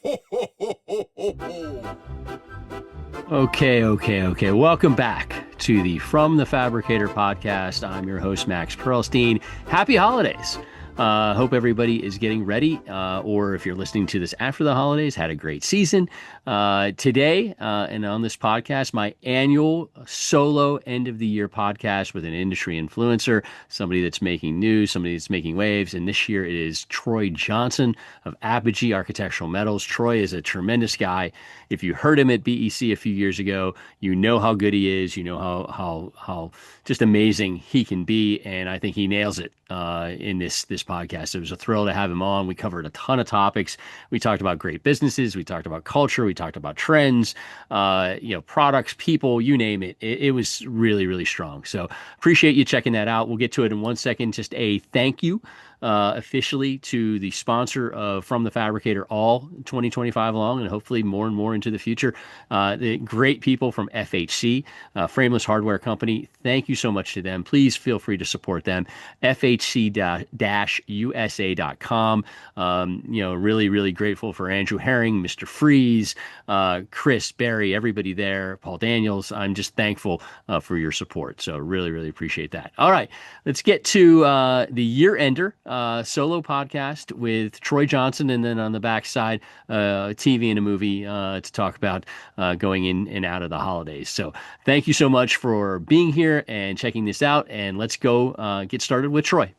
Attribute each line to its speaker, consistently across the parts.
Speaker 1: Okay. Welcome back to the From the Fabricator podcast. I'm your host, Max Perlstein. Happy holidays. Hope everybody is getting ready, or if you're listening to this after the holidays, had a great season. Today, and on this podcast, my annual solo end of the year podcast with an industry influencer, somebody that's making news, somebody that's making waves. And this year it is Troy Johnson of Apogee Architectural Metals. Troy is a tremendous guy. If you heard him at BEC a few years ago, you know how good he is. You know how just amazing he can be, and I think he nails it in this podcast. It was a thrill to have him on. We covered a ton of topics. We talked about great businesses. We talked about culture. We talked about trends, products, people, you name it. It was really, really strong. So appreciate you checking that out. We'll get to it in one second. Just a thank you officially to the sponsor of From the Fabricator all 2025 long, and hopefully more and more into the future. The great people from FHC, Frameless Hardware Company. Thank you so much to them. Please feel free to support them. FHC-USA.com. Really, really grateful for Andrew Herring, Mr. Freeze, Chris, Barry, everybody there, Paul Daniels. I'm just thankful for your support. So really, really appreciate that. All right, let's get to the year ender solo podcast with Troy Johnson, and then on the backside, TV and a movie to talk about going in and out of the holidays. So thank you so much for being here and checking this out, and let's go get started with Troy.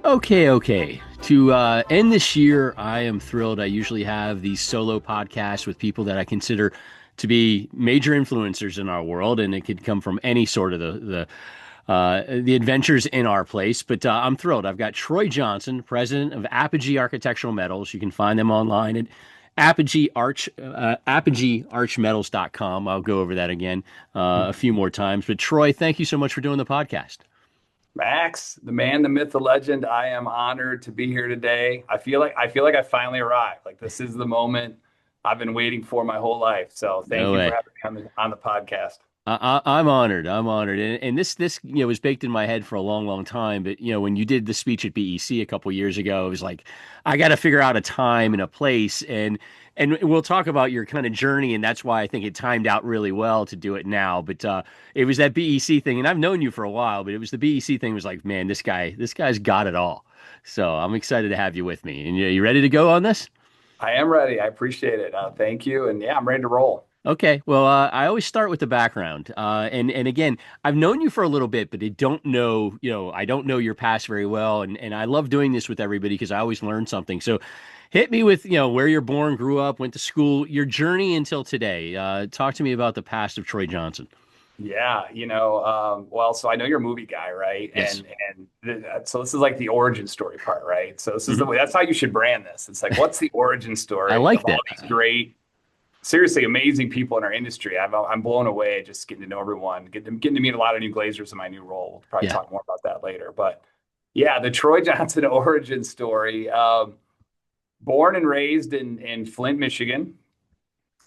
Speaker 1: Okay. To end this year, I am thrilled. I usually have these solo podcasts with people that I consider to be major influencers in our world, and it could come from any sort of the adventures in our place. But I'm thrilled. I've got Troy Johnson, president of Apogee Architectural Metals. You can find them online at apogeearchmetals.com. I'll go over that again a few more times. But Troy, thank you so much for doing the podcast.
Speaker 2: Max, the man, the myth, the legend. I am honored to be here today. I feel like I finally arrived. Like this is the moment I've been waiting for my whole life. So thank you for having me on the podcast.
Speaker 1: I'm honored. And this was baked in my head for a long, long time. But when you did the speech at BEC a couple years ago, it was like I got to figure out a time and a place, and we'll talk about your kind of journey, and that's why I think it timed out really well to do it now. But it was that BEC thing, and I've known you for a while, but it was the BEC thing. Was like, man, this guy's got it all. So I'm excited to have you with me. And you ready to go on this?
Speaker 2: I am ready. I appreciate it. Thank you. And yeah, I'm ready to roll.
Speaker 1: Okay. Well, I always start with the background. And again, I've known you for a little bit, but I don't know your past very well. And I love doing this with everybody because I always learn something. So hit me with, where you're born, grew up, went to school, your journey until today. Talk to me about the past of Troy Johnson.
Speaker 2: Yeah, so I know you're a movie guy, right?
Speaker 1: Yes.
Speaker 2: So this is like the origin story part, right? So this is the way, that's how you should brand this. It's like, what's the origin story
Speaker 1: I like
Speaker 2: of
Speaker 1: that.
Speaker 2: all these great, seriously amazing people in our industry? I'm blown away just getting to know everyone, getting to meet a lot of new Glazers in my new role. We'll probably talk more about that later. But yeah, the Troy Johnson origin story. Born and raised in Flint, Michigan.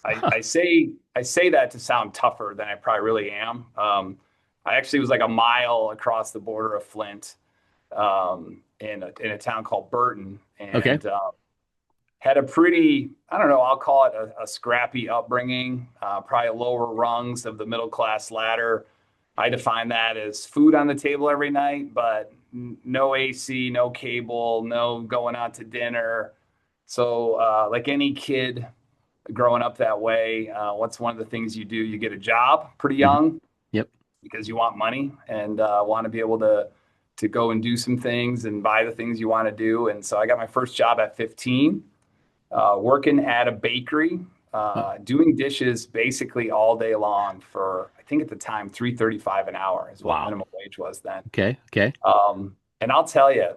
Speaker 2: I say that to sound tougher than I probably really am. I actually was like a mile across the border of Flint, in a town called Burton, and had a pretty, I don't know, I'll call it a scrappy upbringing, probably lower rungs of the middle class ladder. I define that as food on the table every night, but no AC, no cable, no going out to dinner. So like any kid growing up that way, what's one of the things you do? You get a job pretty young.
Speaker 1: Yep.
Speaker 2: Because you want money and want to be able to go and do some things and buy the things you want to do. And so I got my first job at 15, working at a bakery, doing dishes basically all day long for, I think at the time, $3.35 an hour is what minimum wage was then.
Speaker 1: Okay.
Speaker 2: And I'll tell you,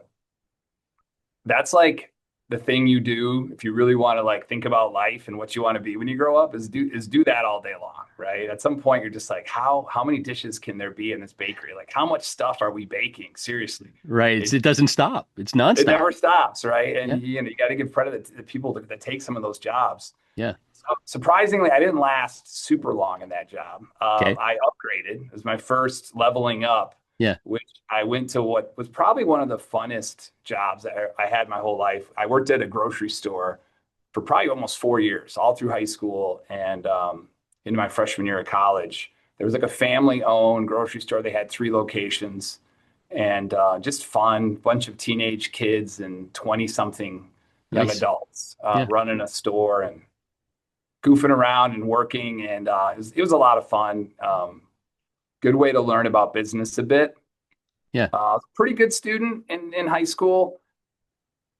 Speaker 2: that's like the thing you do if you really want to like think about life and what you want to be when you grow up is do that all day long, right? At some point you're just like, how many dishes can there be in this bakery? Like how much stuff are we baking? Seriously.
Speaker 1: Right. It doesn't stop. It's nonstop.
Speaker 2: It never stops, right? And you got to give credit to the people that take some of those jobs.
Speaker 1: Yeah.
Speaker 2: So surprisingly, I didn't last super long in that job. I upgraded. It was my first leveling up.
Speaker 1: Yeah.
Speaker 2: which I went to what was probably one of the funnest jobs I had my whole life. I worked at a grocery store for probably almost 4 years, all through high school and into my freshman year of college. There was like a family-owned grocery store. They had 3 locations, and just fun, bunch of teenage kids and 20-something young
Speaker 1: Nice.
Speaker 2: adults
Speaker 1: Yeah.
Speaker 2: running a store and goofing around and working. And it was a lot of fun. Good way to learn about business a bit.
Speaker 1: Yeah.
Speaker 2: Pretty good student in high school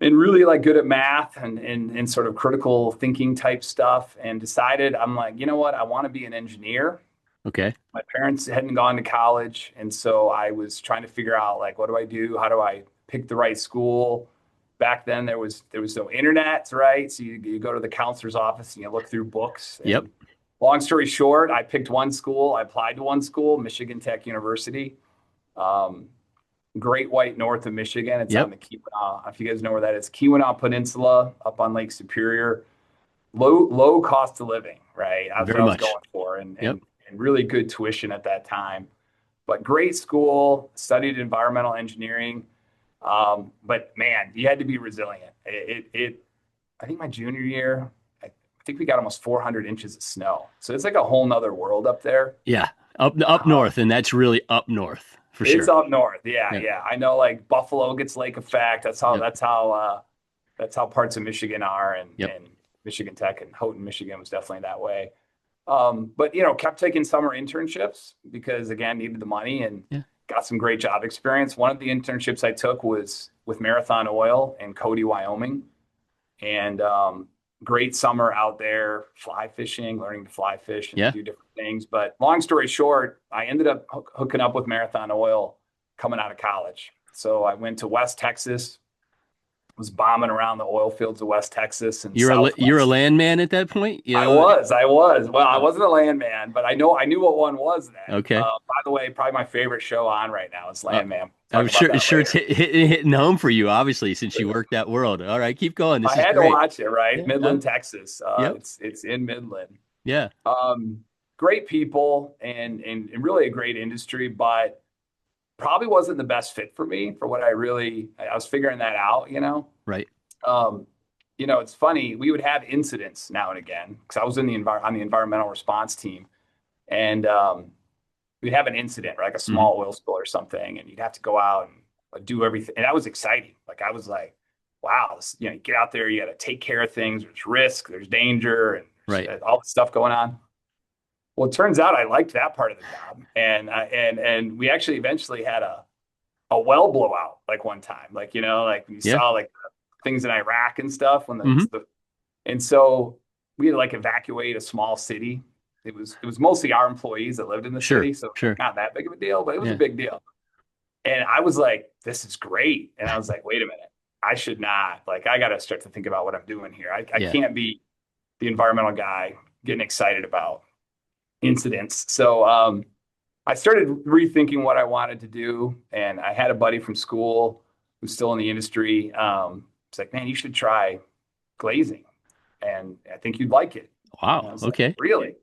Speaker 2: and really like good at math and sort of critical thinking type stuff, and decided I'm like, you know what? I want to be an engineer.
Speaker 1: Okay.
Speaker 2: My parents hadn't gone to college, and so I was trying to figure out like, what do I do? How do I pick the right school? Back then there was no internet, right? So you go to the counselor's office and you look through books.
Speaker 1: Yep.
Speaker 2: And long story short, I picked one school. I applied to one school, Michigan Tech University. Um, Great White north of Michigan. It's on
Speaker 1: Yep.
Speaker 2: the Keweenaw. If you guys know where that is, Keweenaw Peninsula up on Lake Superior. Low cost of living, right? That's what
Speaker 1: Very
Speaker 2: I was
Speaker 1: much.
Speaker 2: going for, and
Speaker 1: Yep.
Speaker 2: really good tuition at that time. But great school. Studied environmental engineering. But man, you had to be resilient. I think my junior year, I think we got almost 400 inches of snow. So it's like a whole nother world up there.
Speaker 1: Yeah. Up
Speaker 2: Um,
Speaker 1: north, and that's really up north for
Speaker 2: It's
Speaker 1: sure.
Speaker 2: up north. Yeah,
Speaker 1: Yeah.
Speaker 2: yeah. I know like Buffalo gets lake effect. That's how
Speaker 1: Yep.
Speaker 2: that's how parts of Michigan are,
Speaker 1: Yep.
Speaker 2: and Michigan Tech and Houghton, Michigan was definitely that way. But kept taking summer internships because again, needed the money and
Speaker 1: Yeah.
Speaker 2: got some great job experience. One of the internships I took was with Marathon Oil in Cody, Wyoming. And great summer out there, fly fishing, learning to fly fish and
Speaker 1: Yeah.
Speaker 2: do different things. But long story short, I ended up hooking up with Marathon Oil coming out of college. So I went to West Texas, was bombing around the oil fields of West Texas and
Speaker 1: You're a
Speaker 2: Southwest.
Speaker 1: landman at that point, you
Speaker 2: I
Speaker 1: know?
Speaker 2: was, I was. Well, I
Speaker 1: Uh,
Speaker 2: wasn't a landman, but I knew what one was then.
Speaker 1: Okay.
Speaker 2: By the way, probably my favorite show on right now is
Speaker 1: Uh,
Speaker 2: Landman.
Speaker 1: I'm
Speaker 2: Talk about
Speaker 1: sure
Speaker 2: that
Speaker 1: sure it's
Speaker 2: later.
Speaker 1: hitting home for you, obviously, since you worked that world. All right, keep going. This
Speaker 2: I
Speaker 1: is
Speaker 2: had to
Speaker 1: great.
Speaker 2: watch it, right?
Speaker 1: Yeah.
Speaker 2: Midland, Texas.
Speaker 1: Yep.
Speaker 2: It's in Midland.
Speaker 1: Yeah.
Speaker 2: Um, Great people and really a great industry, but probably wasn't the best fit for me for what I was figuring that out.
Speaker 1: Right.
Speaker 2: Um, it's funny, we would have incidents now and again because I was on the environmental response team, and we'd have an incident, right, like a
Speaker 1: Hmm.
Speaker 2: small oil spill or something, and you'd have to go out and do everything. And that was exciting. Like I was like, wow, you get out there, you got to take care of things. There's risk, there's danger, and
Speaker 1: Right.
Speaker 2: there's all this stuff going on. Well, it turns out I liked that part of the job, and we actually eventually had a well blowout like one time, like like when you
Speaker 1: Yeah.
Speaker 2: saw like things in Iraq and stuff when
Speaker 1: Hmm.
Speaker 2: and so we had to like evacuate a small city. It was mostly our employees that lived in the
Speaker 1: Sure.
Speaker 2: city, so
Speaker 1: Sure.
Speaker 2: not that big of a deal, but it was a
Speaker 1: Yeah.
Speaker 2: big deal. And I was like, this is great, and I was like, wait a minute, I should not like I got to start to think about what I'm doing here. I
Speaker 1: Yeah.
Speaker 2: can't be the environmental guy getting excited about incidents. So I started rethinking what I wanted to do, and I had a buddy from school who's still in the industry. It's like, man, you should try glazing, and I think you'd like it. And I
Speaker 1: Wow.
Speaker 2: was like,
Speaker 1: Okay.
Speaker 2: really?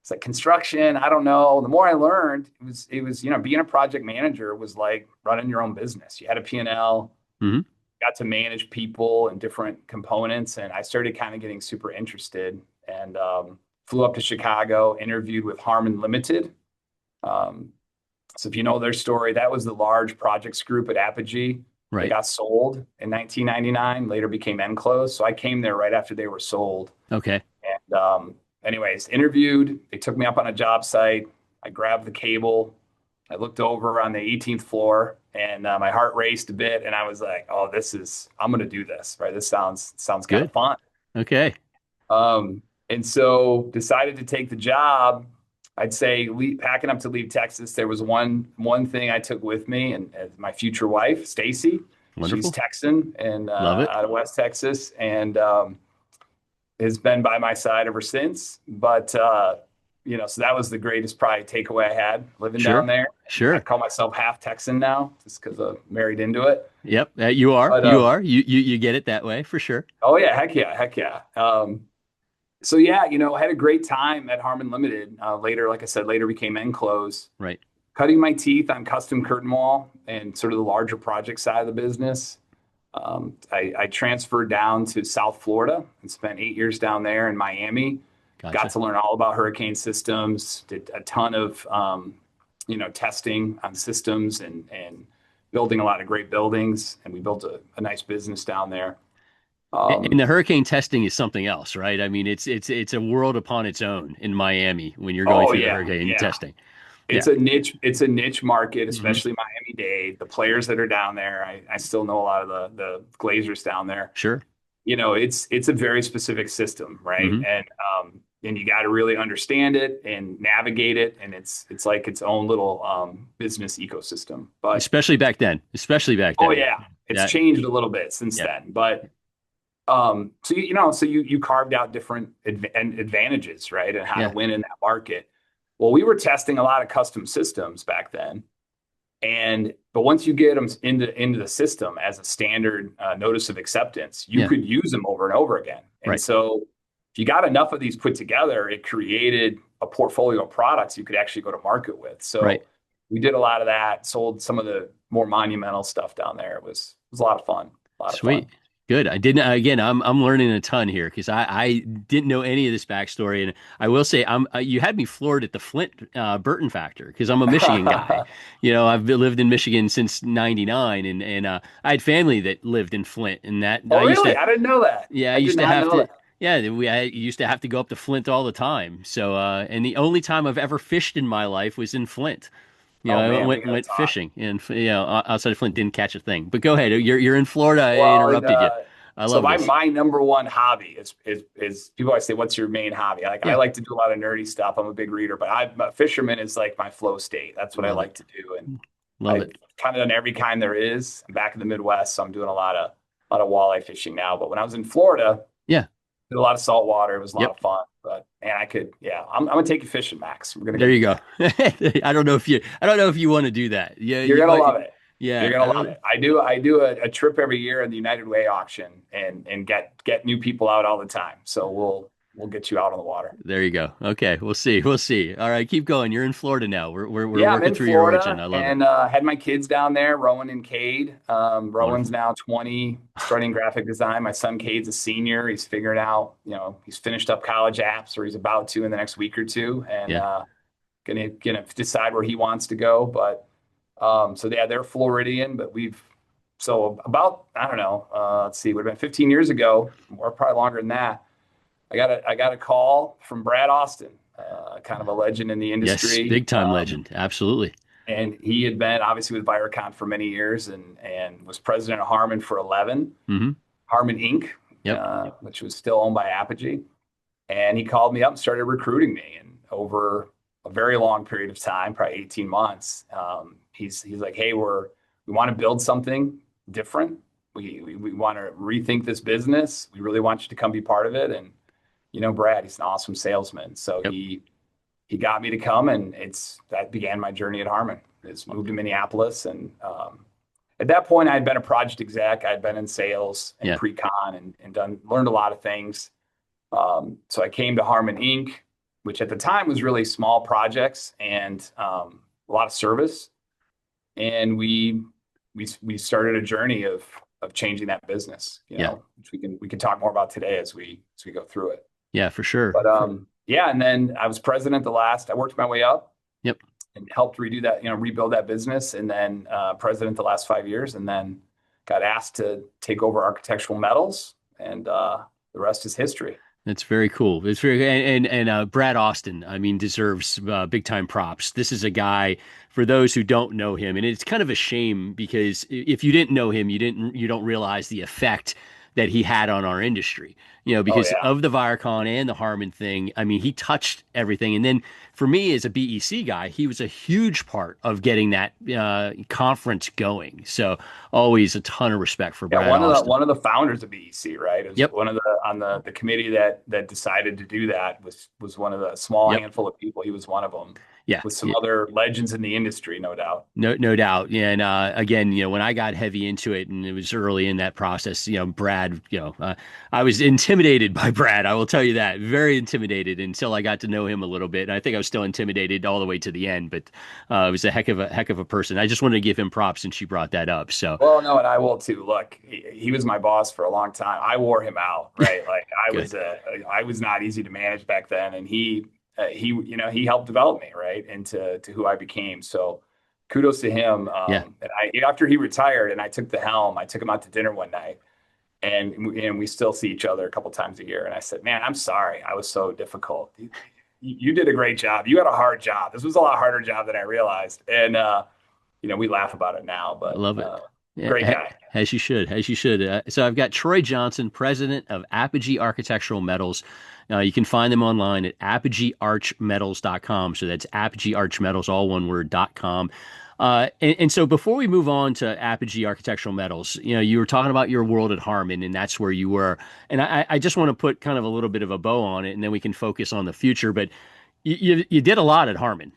Speaker 2: It's like construction. I don't know. The more I learned, it was being a project manager was like running your own business. You had a P&L,
Speaker 1: Hmm.
Speaker 2: got to manage people and different components, and I started kind of getting super interested and flew up to Chicago, interviewed with Harmon Limited. Um, so if you know their story, that was the large projects group at Apogee. They
Speaker 1: Right.
Speaker 2: got sold in 1999, later became Enclosed. So I came there right after they were sold.
Speaker 1: Okay.
Speaker 2: And anyways, interviewed. They took me up on a job site. I grabbed the cable. I looked over on the 18th floor, and my heart raced a bit. And I was like, "Oh, I'm going to do this, right? This sounds kind of
Speaker 1: Good.
Speaker 2: fun."
Speaker 1: Okay.
Speaker 2: And so decided to take the job. I'd say packing up to leave Texas, there was one thing I took with me, and my future wife, Stacy. She's
Speaker 1: Wonderful.
Speaker 2: Texan and
Speaker 1: Love it.
Speaker 2: out of West Texas, and has been by my side ever since. But so that was the greatest probably takeaway I had living down
Speaker 1: Sure.
Speaker 2: there. I
Speaker 1: Sure.
Speaker 2: call myself half Texan now, just because I'm married into it.
Speaker 1: Yep. You are.
Speaker 2: But
Speaker 1: You are. You get it that way for sure.
Speaker 2: oh yeah, heck yeah, heck yeah. So yeah, I had a great time at Harmon Limited. Later, like I said, later became Enclose.
Speaker 1: Right.
Speaker 2: cutting my teeth on custom curtain wall and sort of the larger project side of the business. I transferred down to South Florida and spent 8 years down there in Miami. Got
Speaker 1: Gotcha.
Speaker 2: to learn all about hurricane systems, did a ton of testing on systems and building a lot of great buildings. And we built a nice business down there.
Speaker 1: And
Speaker 2: Um,
Speaker 1: the hurricane testing is something else, right? I mean, it's a world upon its own in Miami when you're going
Speaker 2: oh
Speaker 1: through the
Speaker 2: yeah,
Speaker 1: hurricane
Speaker 2: yeah.
Speaker 1: testing. Yeah.
Speaker 2: It's a niche market,
Speaker 1: Hmm.
Speaker 2: especially Miami-Dade. The players that are down there, I still know a lot of the Glazers down there.
Speaker 1: Sure.
Speaker 2: It's a very specific system, right?
Speaker 1: Hmm.
Speaker 2: And you got to really understand it and navigate it, and it's like its own little business ecosystem. But
Speaker 1: Especially back then. Especially back
Speaker 2: oh
Speaker 1: then.
Speaker 2: yeah, it's
Speaker 1: Yeah.
Speaker 2: changed a little bit since
Speaker 1: Yeah.
Speaker 2: then. But so you carved out different advantages, right, and how to
Speaker 1: Yeah.
Speaker 2: win in that market. Well, we were testing a lot of custom systems back then, but once you get them into the system as a standard notice of acceptance, you
Speaker 1: Yeah.
Speaker 2: could use them over and over again. And
Speaker 1: Right.
Speaker 2: so if you got enough of these put together, it created a portfolio of products you could actually go to market with.
Speaker 1: Right.
Speaker 2: So we did a lot of that, sold some of the more monumental stuff down there. It was a lot of fun. A lot of
Speaker 1: Sweet.
Speaker 2: fun.
Speaker 1: Good. I didn't, again, I'm learning a ton here because I didn't know any of this backstory. And I will say you had me floored at the Flint Burton factor because I'm a Michigan guy. I've lived in Michigan since '99 and I had family that lived in Flint and that
Speaker 2: Oh,
Speaker 1: I used
Speaker 2: really?
Speaker 1: to,
Speaker 2: I didn't know that.
Speaker 1: yeah, I
Speaker 2: I did
Speaker 1: used to
Speaker 2: not
Speaker 1: have
Speaker 2: know
Speaker 1: to,
Speaker 2: that.
Speaker 1: yeah, I used to have to go up to Flint all the time. So, and the only time I've ever fished in my life was in Flint.
Speaker 2: Oh
Speaker 1: I
Speaker 2: man, we
Speaker 1: went
Speaker 2: got to
Speaker 1: went
Speaker 2: talk.
Speaker 1: fishing and outside of Flint didn't catch a thing. But go ahead. You're in Florida. I
Speaker 2: Well,
Speaker 1: interrupted you. I
Speaker 2: so
Speaker 1: love
Speaker 2: my
Speaker 1: this.
Speaker 2: my number one hobby is people always say, "What's your main hobby?" I
Speaker 1: Yeah,
Speaker 2: like to do a lot of nerdy stuff. I'm a big reader, but a fisherman is like my flow state. That's what I
Speaker 1: love it.
Speaker 2: like to do, and
Speaker 1: Love
Speaker 2: I've
Speaker 1: it.
Speaker 2: kind of done every kind there is. I'm back in the Midwest, so I'm doing a lot of walleye fishing now. But when I was in Florida,
Speaker 1: Yeah.
Speaker 2: did a lot of salt water. It was a lot
Speaker 1: Yep.
Speaker 2: of fun. But man, yeah, I'm gonna take you fishing, Max. We're gonna go
Speaker 1: There you
Speaker 2: do
Speaker 1: go.
Speaker 2: that.
Speaker 1: I don't know if you want to do that. Yeah,
Speaker 2: You're
Speaker 1: you
Speaker 2: gonna
Speaker 1: might.
Speaker 2: love it. You're
Speaker 1: Yeah.
Speaker 2: gonna love it. I do a trip every year in the United Way auction and get new people out all the time. So we'll get you out on the water.
Speaker 1: There you go. Okay, we'll see. We'll see. All right, keep going. You're in Florida now. We're
Speaker 2: Yeah, I'm
Speaker 1: working
Speaker 2: in
Speaker 1: through your origin.
Speaker 2: Florida
Speaker 1: I love it.
Speaker 2: and had my kids down there, Rowan and Cade. Rowan's
Speaker 1: Wonderful.
Speaker 2: now 20, studying graphic design. My son Cade's a senior. He's figuring out, he's finished up college apps, or he's about to in the next week or two, and
Speaker 1: Yeah.
Speaker 2: gonna decide where he wants to go. But so yeah, they're Floridian, but so about, I don't know, let's see, would have been 15 years ago, or probably longer than that. I got a call from Brad Austin, kind of a legend in the
Speaker 1: Yes,
Speaker 2: industry.
Speaker 1: big time legend. Absolutely.
Speaker 2: And he had been obviously with Viracon for many years and was president of Harmon for 11,
Speaker 1: Hmm.
Speaker 2: Harmon Inc.,
Speaker 1: Yep.
Speaker 2: which was still owned by Apogee. And he called me up and started recruiting me. And over a very long period of time, probably 18 months, he's like, "Hey, we want to build something different. We want to rethink this business. We really want you to come be part of it." And Brad, he's an awesome salesman. So
Speaker 1: Yep.
Speaker 2: he got me to come, and that began my journey at Harmon. It's moved to Minneapolis, and at that point, I had been a project exec. I had been in sales and
Speaker 1: Yeah.
Speaker 2: pre-con and learned a lot of things. So I came to Harmon Inc., which at the time was really small projects and a lot of service. And we started a journey of changing that business,
Speaker 1: Yeah.
Speaker 2: which we can talk more about today as we go through it.
Speaker 1: Yeah. For sure.
Speaker 2: But yeah, and then I was president I worked my way up
Speaker 1: Yep.
Speaker 2: and helped redo that, rebuild that business, and then president the last 5 years, and then got asked to take over Architectural Metals, and the rest is history.
Speaker 1: It's very cool. It's very and Brad Austin, I mean, deserves big time props. This is a guy for those who don't know him, and it's kind of a shame because if you didn't know him, you don't realize the effect that he had on our industry.
Speaker 2: Oh
Speaker 1: Because
Speaker 2: yeah.
Speaker 1: of the Viracon and the Harmon thing. I mean, he touched everything. And then for me as a BEC guy, he was a huge part of getting that conference going. So always a ton of respect for
Speaker 2: Yeah,
Speaker 1: Brad Austin.
Speaker 2: one of the founders of BEC, right? Is
Speaker 1: Yep.
Speaker 2: one of the committee that decided to do that was one of the small
Speaker 1: Yep.
Speaker 2: handful of people. He was one of them.
Speaker 1: Yeah.
Speaker 2: with some other legends in the industry, no doubt.
Speaker 1: No doubt. Yeah, and again, when I got heavy into it, and it was early in that process, Brad, I was intimidated by Brad. I will tell you that, very intimidated until I got to know him a little bit. And I think I was still intimidated all the way to the end, but it was a heck of a person. I just wanted to give him props since you brought that up. So
Speaker 2: Well, no, and I will too. Look, he was my boss for a long time. I wore him out, right? Like
Speaker 1: good.
Speaker 2: I was not easy to manage back then, and he helped develop me right into who I became. So kudos to him.
Speaker 1: Yeah.
Speaker 2: And after he retired and I took the helm, I took him out to dinner one night, and we still see each other a couple times a year. And I said, "Man, I'm sorry, I was so difficult. You did a great job. You had a hard job. This was a lot harder job than I realized." And we laugh about it now,
Speaker 1: I
Speaker 2: but
Speaker 1: love it.
Speaker 2: great
Speaker 1: Yeah,
Speaker 2: guy.
Speaker 1: as you should, as you should. So I've got Troy Johnson, president of Apogee Architectural Metals. You can find them online at apogeearchmetals.com. So that's Apogee Arch Metals, all one word.com. And so before we move on to Apogee Architectural Metals, you were talking about your world at Harmon, and that's where you were. And I just want to put kind of a little bit of a bow on it, and then we can focus on the future. But you did a lot at Harmon.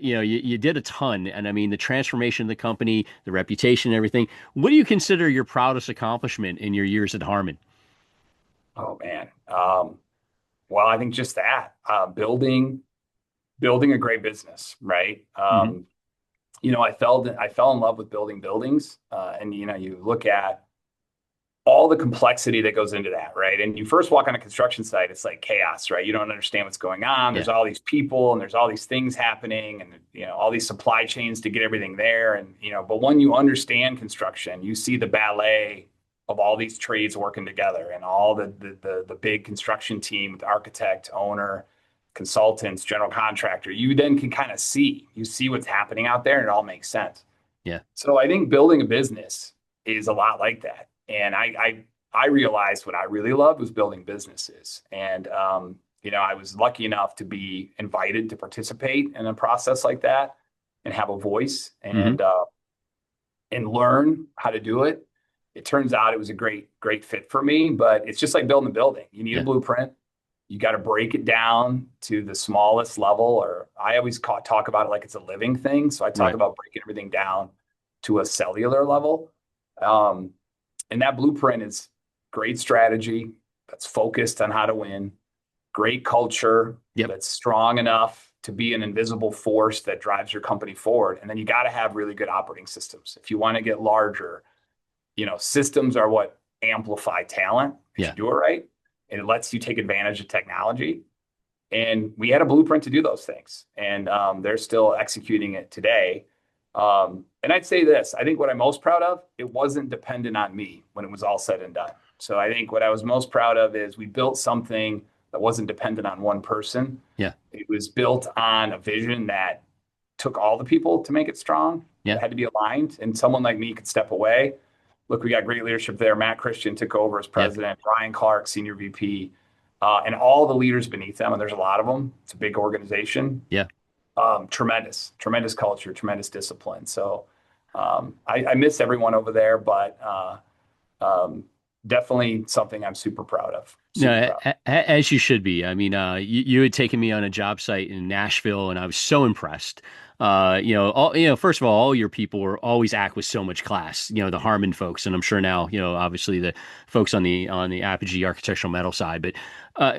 Speaker 1: You did a ton, and I mean the transformation of the company, the reputation, everything. What do you consider your proudest accomplishment in your years at Harmon?
Speaker 2: Oh man. Well, I think just that building a great business, right?
Speaker 1: Hmm.
Speaker 2: I fell in love with building buildings, and you look at all the complexity that goes into that, right? And you first walk on a construction site, it's like chaos, right? You don't understand what's going on.
Speaker 1: Yeah,
Speaker 2: There's all these people and there's all these things happening and all these supply chains to get everything there. And but when you understand construction, you see the ballet of all these trades working together and all the big construction team with the architect, owner, consultants, general contractor. You then can kind of see what's happening out there and it all makes sense.
Speaker 1: yeah,
Speaker 2: So I think building a business is a lot like that. And I realized what I really loved was building businesses. And I was lucky enough to be invited to participate in a process like that and have a voice
Speaker 1: hmm,
Speaker 2: and learn how to do it. It turns out it was a great fit for me, but it's just like building a building. You need a
Speaker 1: yeah,
Speaker 2: blueprint. You got to break it down to the smallest level, or I always talk about it like it's a living thing. So I talk
Speaker 1: right,
Speaker 2: about breaking everything down to a cellular level. Um, and that blueprint is great strategy that's focused on how to win, great culture
Speaker 1: yep,
Speaker 2: that's strong enough to be an invisible force that drives your company forward. And then you got to have really good operating systems. If you want to get larger, systems are what amplify talent if you
Speaker 1: yeah,
Speaker 2: do it right. And it lets you take advantage of technology. And we had a blueprint to do those things. And they're still executing it today. And I'd say this, I think what I'm most proud of, it wasn't dependent on me when it was all said and done. So I think what I was most proud of is we built something that wasn't dependent on one person.
Speaker 1: yeah,
Speaker 2: It was built on a vision that took all the people to make it strong. It
Speaker 1: yeah,
Speaker 2: had to be aligned, and someone like me could step away. Look, we got great leadership there. Matt Christian took over as
Speaker 1: yeah,
Speaker 2: president, Brian Clark, senior VP, and all the leaders beneath them. And there's a lot of them. It's a big organization.
Speaker 1: yeah.
Speaker 2: Tremendous culture, tremendous discipline. So I miss everyone over there, but definitely something I'm super proud of. Super
Speaker 1: No,
Speaker 2: proud.
Speaker 1: as you should be. I mean, you had taken me on a job site in Nashville, and I was so impressed. First of all your people were always act with so much class. The Harmon folks, and I'm sure now, obviously the folks on the Apogee Architectural Metal side, but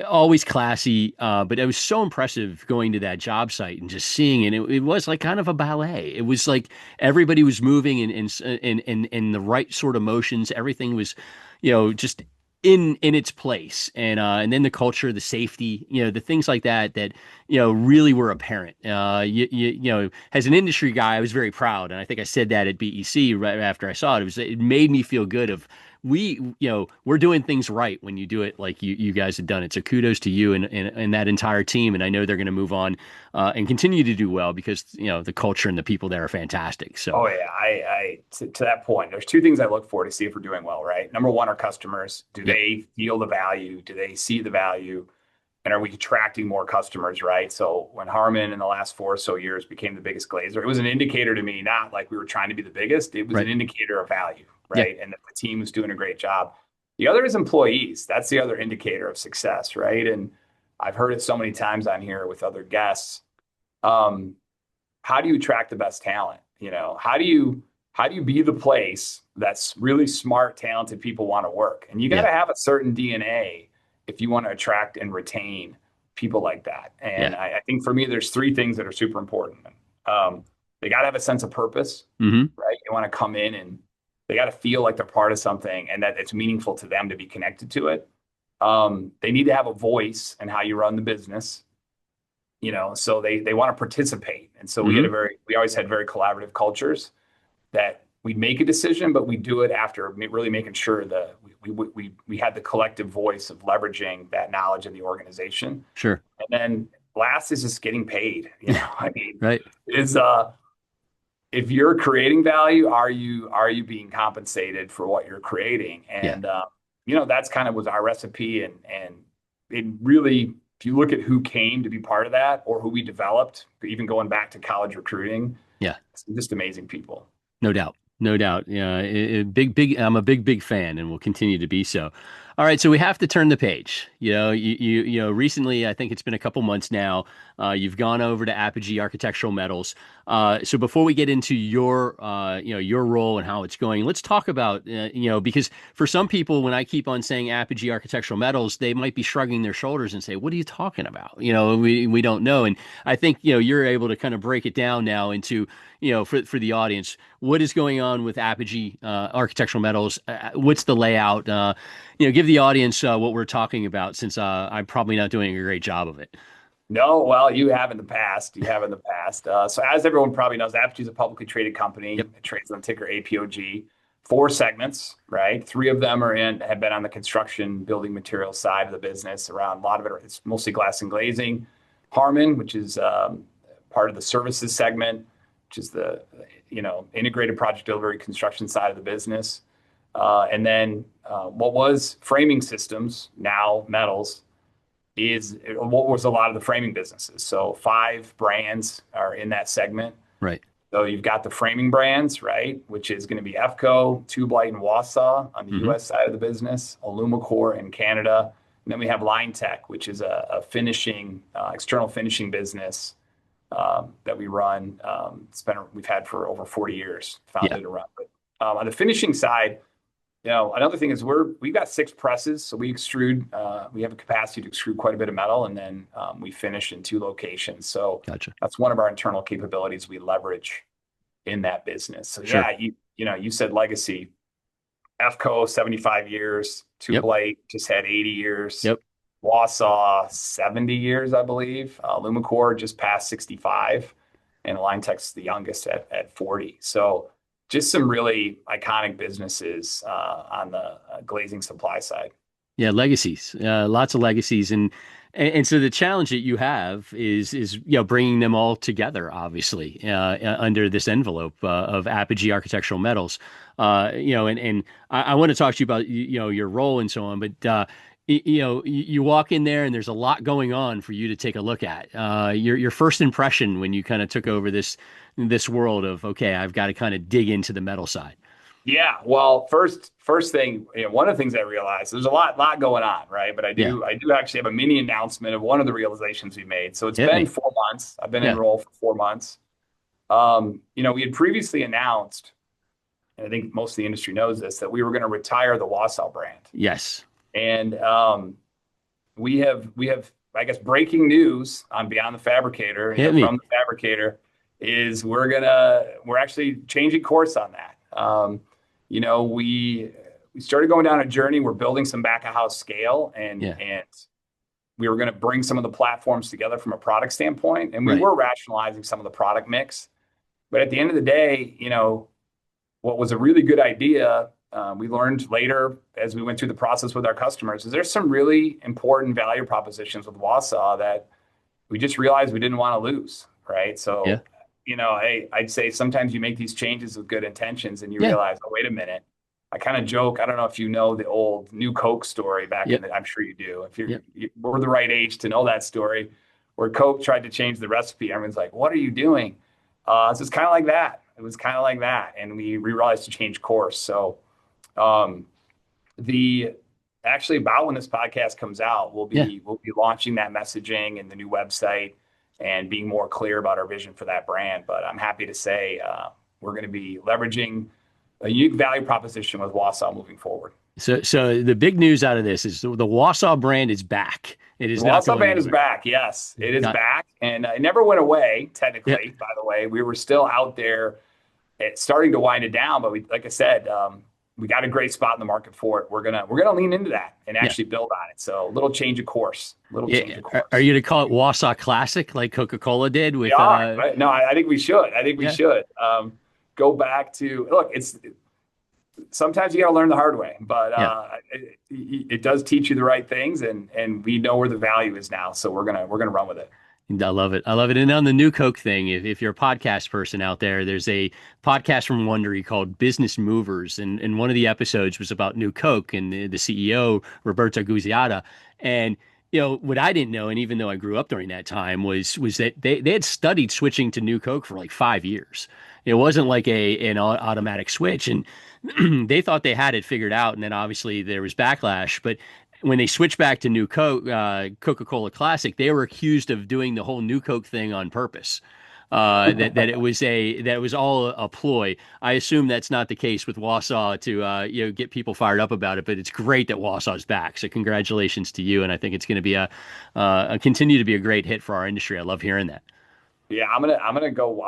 Speaker 1: always classy. But it was so impressive going to that job site and just seeing it. It was like kind of a ballet. It was like everybody was moving in the right sort of motions. Everything was, just in its place, and then the culture, the safety, the things like that really were apparent. As an industry guy, I was very proud, and I think I said that at BEC right after I saw it. It made me feel good of we're doing things right when you do it like you guys have done it. So kudos to you and that entire team, and I know they're going to move on and continue to do well because the culture and the people there are fantastic. So
Speaker 2: Oh yeah, to that point, there's two things I look for to see if we're doing well, right? Number one, our customers. Do
Speaker 1: yep,
Speaker 2: they feel the value? Do they see the value? And are we attracting more customers, right? So when Harmon in the last 4 or so years became the biggest glazer, it was an indicator to me, not like we were trying to be the biggest. It was
Speaker 1: right,
Speaker 2: an indicator of value,
Speaker 1: yeah,
Speaker 2: right? And that the team was doing a great job. The other is employees. That's the other indicator of success, right? And I've heard it so many times on here with other guests. um, how do you attract the best talent? How do you be the place that's really smart, talented people want to work? And you got
Speaker 1: Yeah.
Speaker 2: to have a certain DNA if you want to attract and retain people like that. And
Speaker 1: Yeah.
Speaker 2: I think for me, there's three things that are super important. Um, they got to have a sense of purpose,
Speaker 1: Hmm.
Speaker 2: right? You want to come in and they got to feel like they're part of something and that it's meaningful to them to be connected to it. They need to have a voice in how you run the business, so they want to participate. And so
Speaker 1: Hmm.
Speaker 2: we always had very collaborative cultures that we'd make a decision, but we do it after really making sure that we had the collective voice of leveraging that knowledge in the organization.
Speaker 1: Sure.
Speaker 2: And then last is just getting paid. I mean,
Speaker 1: Right.
Speaker 2: is if you're creating value, are you being compensated for what you're creating?
Speaker 1: Yeah.
Speaker 2: And that's kind of was our recipe. And it really, if you look at who came to be part of that or who we developed, even going back to college recruiting,
Speaker 1: Yeah.
Speaker 2: it's just amazing people.
Speaker 1: No doubt. No doubt. Yeah. Big. I'm a big fan and will continue to be so. All right. So we have to turn the page. Recently, I think it's been a couple months now. You've gone over to Apogee Architectural Metals. So before we get into your role and how it's going, let's talk about, because for some people, when I keep on saying Apogee Architectural Metals, they might be shrugging their shoulders and say, "What are you talking about?" We don't know. And I think, you're able to kind of break it down now into, for the audience, what is going on with Apogee Architectural Metals? What's the layout? Give the audience what we're talking about, since I'm probably not doing a great job of it.
Speaker 2: No, well, you have in the past. You have in the past. So as everyone probably knows, Apogee is a publicly traded company.
Speaker 1: Yep.
Speaker 2: It trades on ticker APOG. Four segments, right? Three of them have been on the construction building materials side of the business. Around a lot of it's mostly glass and glazing. Harmon, which is part of the services segment, which is the integrated project delivery construction side of the business. And then what was framing systems, now metals, is what was a lot of the framing businesses. So five brands are in that segment.
Speaker 1: Right.
Speaker 2: So you've got the framing brands, right, which is going to be EFCO, Tube Light, and Wausau on the
Speaker 1: Hmm.
Speaker 2: U.S. side of the business, Alumacor in Canada, and then we have Line Tech, which is a finishing, external finishing business that we run. We've had for over 40 years,
Speaker 1: Yeah.
Speaker 2: founded and run. But on the finishing side, another thing is we've got six presses, so we extrude. We have a capacity to extrude quite a bit of metal, and then we finish in two locations. So
Speaker 1: Gotcha.
Speaker 2: that's one of our internal capabilities we leverage in that business. So
Speaker 1: Sure.
Speaker 2: yeah, you said legacy. EFCO 75 years. Tube
Speaker 1: Yep.
Speaker 2: Light just had 80 years.
Speaker 1: Yep.
Speaker 2: Wausau 70 years, I believe. Lumicor just passed 65, and Line Tech's the youngest at 40. So just some really iconic businesses on the glazing supply side.
Speaker 1: Yeah. Legacies. Lots of legacies, and so the challenge that you have is bringing them all together, obviously, under this envelope of Apogee Architectural Metals. And I want to talk to you about your role and so on, but. You walk in there and there's a lot going on for you to take a look at. Your first impression when you kind of took over this world of, okay, I've got to kind of dig into the metal side.
Speaker 2: Yeah, well, first thing, one of the things I realized, there's a lot going on, right? But I
Speaker 1: Yeah,
Speaker 2: do I do actually have a mini announcement of one of the realizations we made. So it's
Speaker 1: hit
Speaker 2: been
Speaker 1: me.
Speaker 2: 4 months. I've been in
Speaker 1: Yeah,
Speaker 2: role for 4 months. We had previously announced, and I think most of the industry knows this, that we were going to retire the Wausau brand.
Speaker 1: yes,
Speaker 2: And we have I guess breaking news on Beyond the Fabricator,
Speaker 1: hit
Speaker 2: from
Speaker 1: me.
Speaker 2: the Fabricator, is we're actually changing course on that. We started going down a journey. We're building some back of house scale, and
Speaker 1: Yeah,
Speaker 2: we were going to bring some of the platforms together from a product standpoint, and we
Speaker 1: right.
Speaker 2: were rationalizing some of the product mix. But at the end of the day, what was a really good idea, we learned later as we went through the process with our customers, is there's some really important value propositions with Wausau that we just realized we didn't want to lose, right?
Speaker 1: Yeah,
Speaker 2: So, I'd say sometimes you make these changes with good intentions and you
Speaker 1: yeah,
Speaker 2: realize, oh, wait a minute. I kind of joke. I don't know if you know the old New Coke story back in
Speaker 1: yep,
Speaker 2: the, I'm sure you do. If
Speaker 1: yep.
Speaker 2: we're the right age to know that story, where Coke tried to change the recipe. Everyone's like, what are you doing? So it's kind of like that. It was kind of like that. And we realized to change course. So, um, the actually about when this podcast comes out, we'll
Speaker 1: Yeah,
Speaker 2: be we'll be launching that messaging and the new website. and being more clear about our vision for that brand. But I'm happy to say we're going to be leveraging a unique value proposition with Wausau moving forward.
Speaker 1: So the big news out of this is the Wausau brand is back. It
Speaker 2: The
Speaker 1: is not
Speaker 2: Wausau
Speaker 1: going
Speaker 2: band is
Speaker 1: anywhere.
Speaker 2: back. Yes, it is
Speaker 1: Got
Speaker 2: back, and it never went away.
Speaker 1: yeah.
Speaker 2: Technically, by the way, we were still out there. It's starting to wind it down, but like I said, we got a great spot in the market for it. We're gonna lean into that and
Speaker 1: Yeah.
Speaker 2: actually build on it. So a little change of course, little change
Speaker 1: Yeah.
Speaker 2: of
Speaker 1: Are
Speaker 2: course.
Speaker 1: you to call it Wausau Classic like Coca-Cola did
Speaker 2: We
Speaker 1: with
Speaker 2: are. Right? No, I think we should. I think we
Speaker 1: yeah.
Speaker 2: should go back to look. It's sometimes you got to learn the hard way, but
Speaker 1: Yeah.
Speaker 2: it does teach you the right things, and we know where the value is now. So we're gonna run with it.
Speaker 1: I love it. I love it. And on the new Coke thing, if you're a podcast person out there, there's a podcast from Wondery called Business Movers. And one of the episodes was about new Coke and the CEO, Roberto Guziata. And, what I didn't know, and even though I grew up during that time, was that they had studied switching to new Coke for like 5 years. It wasn't like an automatic switch. And they thought they had it figured out. And then obviously there was backlash. But when they switched back to New Coke, Coca-Cola Classic, they were accused of doing the whole New Coke thing on purpose. That it was all a ploy. I assume that's not the case with Wausau to get people fired up about it. But it's great that Wausau's back. So congratulations to you, and I think it's going to be continue to be a great hit for our industry. I love hearing that.
Speaker 2: Yeah, I'm gonna go